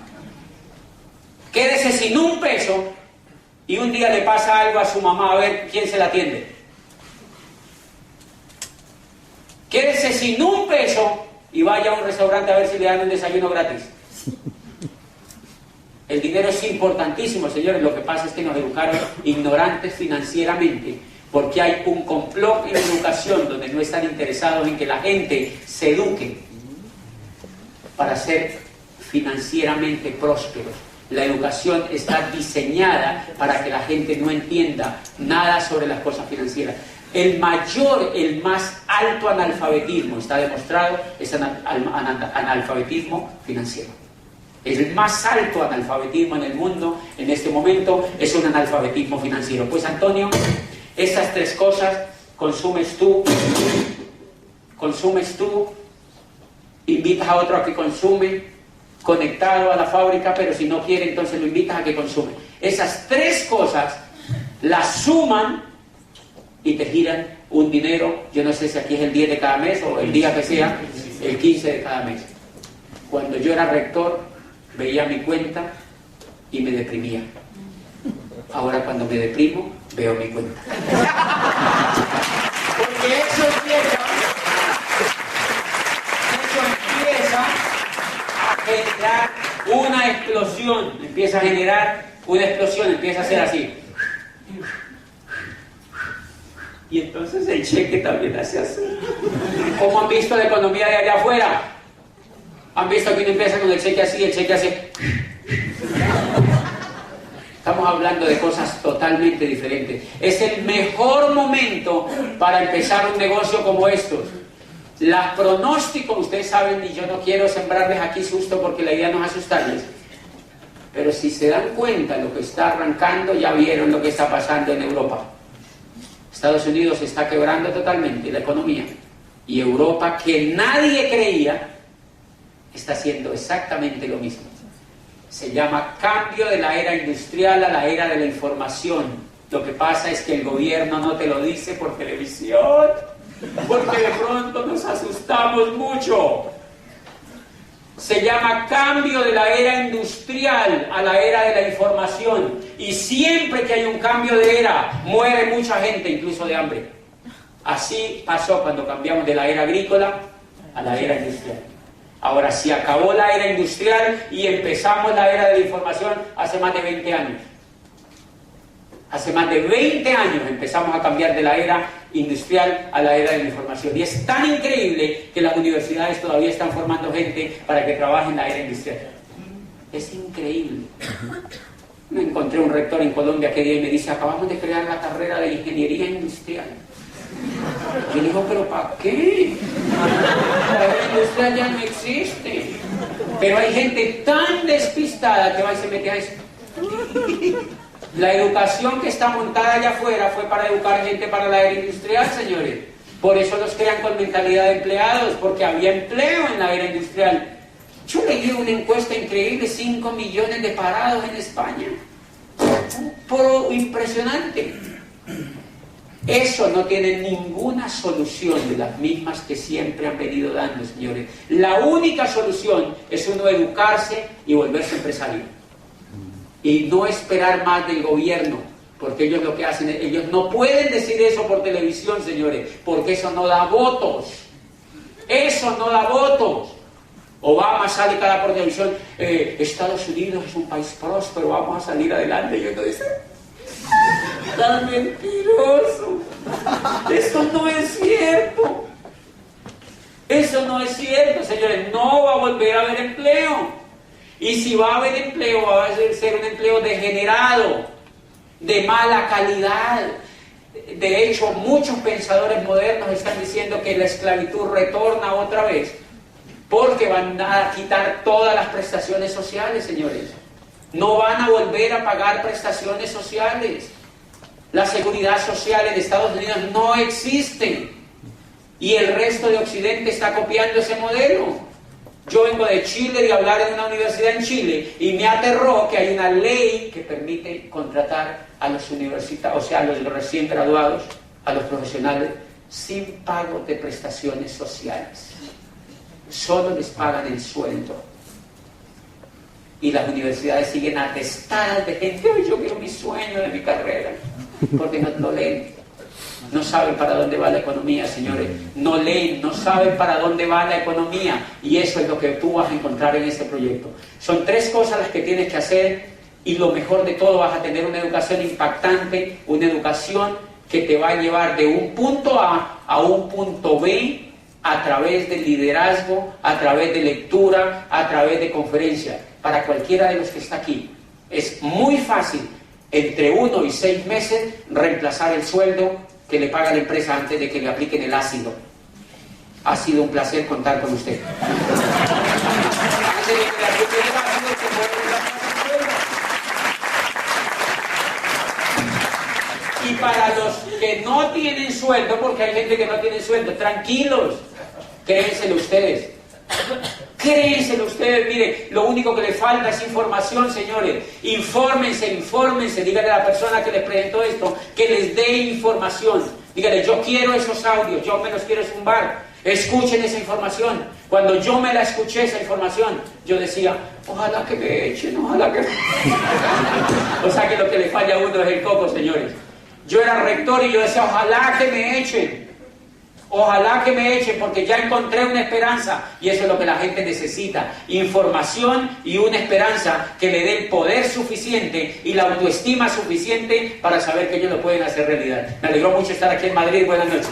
Quédese sin un peso y un día le pasa algo a su mamá, a ver quién se la atiende. Quédese sin un peso y vaya a un restaurante a ver si le dan un desayuno gratis. El dinero es importantísimo, señores. Lo que pasa es que nos educaron ignorantes financieramente, porque hay un complot en la educación donde no están interesados en que la gente se eduque para ser financieramente prósperos. La educación está diseñada para que la gente no entienda nada sobre las cosas financieras. El más alto analfabetismo, está demostrado, es analfabetismo financiero. El más alto analfabetismo en el mundo en este momento es un analfabetismo financiero. Pues Antonio, esas 3 cosas, consumes tú, invitas a otro a que consume, conectado a la fábrica, pero si no quiere, entonces lo invitas a que consume. Esas 3 cosas las suman y te giran un dinero. Yo no sé si aquí es el 10 de cada mes o el día que sea, el 15 de cada mes. Cuando yo era rector, veía mi cuenta y me deprimía. Ahora cuando me deprimo, veo mi cuenta. Porque eso empieza a generar una explosión. Empieza a generar una explosión, empieza a ser así. Y entonces el cheque también hace así. ¿Cómo han visto la economía de allá afuera? ¿Han visto que uno empieza con el cheque así, el cheque así? Estamos hablando de cosas totalmente diferentes. Es el mejor momento para empezar un negocio como estos. Las pronósticos, ustedes saben, y yo no quiero sembrarles aquí susto porque la idea no es asustarles. Pero si se dan cuenta de lo que está arrancando, ya vieron lo que está pasando en Europa. Estados Unidos se está quebrando totalmente la economía. Y Europa, que nadie creía, está haciendo exactamente lo mismo. Se llama cambio de la era industrial a la era de la información. Lo que pasa es que el gobierno no te lo dice por televisión, porque de pronto nos asustamos mucho. Se llama cambio de la era industrial a la era de la información. Y siempre que hay un cambio de era, muere mucha gente, incluso de hambre. Así pasó cuando cambiamos de la era agrícola a la era industrial. Ahora, se acabó la era industrial y empezamos la era de la información hace más de 20 años. Hace más de 20 años empezamos a cambiar de la era industrial a la era de la información. Y es tan increíble que las universidades todavía están formando gente para que trabaje en la era industrial. Es increíble. Me encontré un rector en Colombia que día y me dice: acabamos de crear la carrera de ingeniería industrial. Yo le digo: ¿pero para qué? La era industrial ya no existe. Pero hay gente tan despistada que va y se mete a eso. La educación que está montada allá afuera fue para educar gente para la era industrial, señores. Por eso los crean con mentalidad de empleados, porque había empleo en la era industrial. Yo leí una encuesta increíble, 5 millones de parados en España. Impresionante. Eso no tiene ninguna solución de las mismas que siempre han venido dando, señores. La única solución es uno educarse y volverse empresario. Y no esperar más del gobierno, porque ellos lo que hacen, ellos no pueden decir eso por televisión, señores, porque eso no da votos. Eso no da votos. Obama sale cada por televisión: Estados Unidos es un país próspero, vamos a salir adelante. Y uno dice: ¡tan mentiroso! Eso no es cierto. Eso no es cierto, señores. No va a volver a haber empleo. Y si va a haber empleo, va a ser un empleo degenerado, de mala calidad. De hecho, muchos pensadores modernos están diciendo que la esclavitud retorna otra vez, porque van a quitar todas las prestaciones sociales, señores. No van a volver a pagar prestaciones sociales. La seguridad social en Estados Unidos no existe. Y el resto de Occidente está copiando ese modelo. Yo vengo de Chile, de hablar en una universidad en Chile, y me aterró que hay una ley que permite contratar a los universitarios, o sea, a los recién graduados, a los profesionales, sin pago de prestaciones sociales. Solo les pagan el sueldo. Y las universidades siguen atestadas de gente: ¡ay, yo quiero mi sueño de mi carrera! Porque no leen. No saben para dónde va la economía, señores. No leen, no saben para dónde va la economía. Y eso es lo que tú vas a encontrar en este proyecto. Son 3 cosas las que tienes que hacer, y lo mejor de todo, vas a tener una educación impactante, una educación que te va a llevar de un punto A un punto B a través del liderazgo, a través de lectura, a través de conferencia. Para cualquiera de los que está aquí, es muy fácil, entre 1 y 6 meses, reemplazar el sueldo que le paga la empresa antes de que le apliquen el ácido. Ha sido un placer contar con usted. Antes de que le apliquen el ácido, se puede reemplazar el sueldo. Y para los que no tienen sueldo, porque hay gente que no tiene sueldo, tranquilos, créenselo ustedes. Créenselo ustedes, mire, lo único que les falta es información, señores. Infórmense, díganle a la persona que les presentó esto que les dé información. Díganle: yo quiero esos audios, yo me los quiero zumbar. Escuchen esa información. Cuando yo me la escuché, esa información, yo decía: ojalá que me echen, ojalá que me... O sea que lo que le falla a uno es el coco, señores. Yo era rector y yo decía: ojalá que me echen. Ojalá que me echen, porque ya encontré una esperanza. Y eso es lo que la gente necesita: información y una esperanza que le dé el poder suficiente y la autoestima suficiente para saber que ellos lo pueden hacer realidad. Me alegró mucho estar aquí en Madrid. Buenas noches.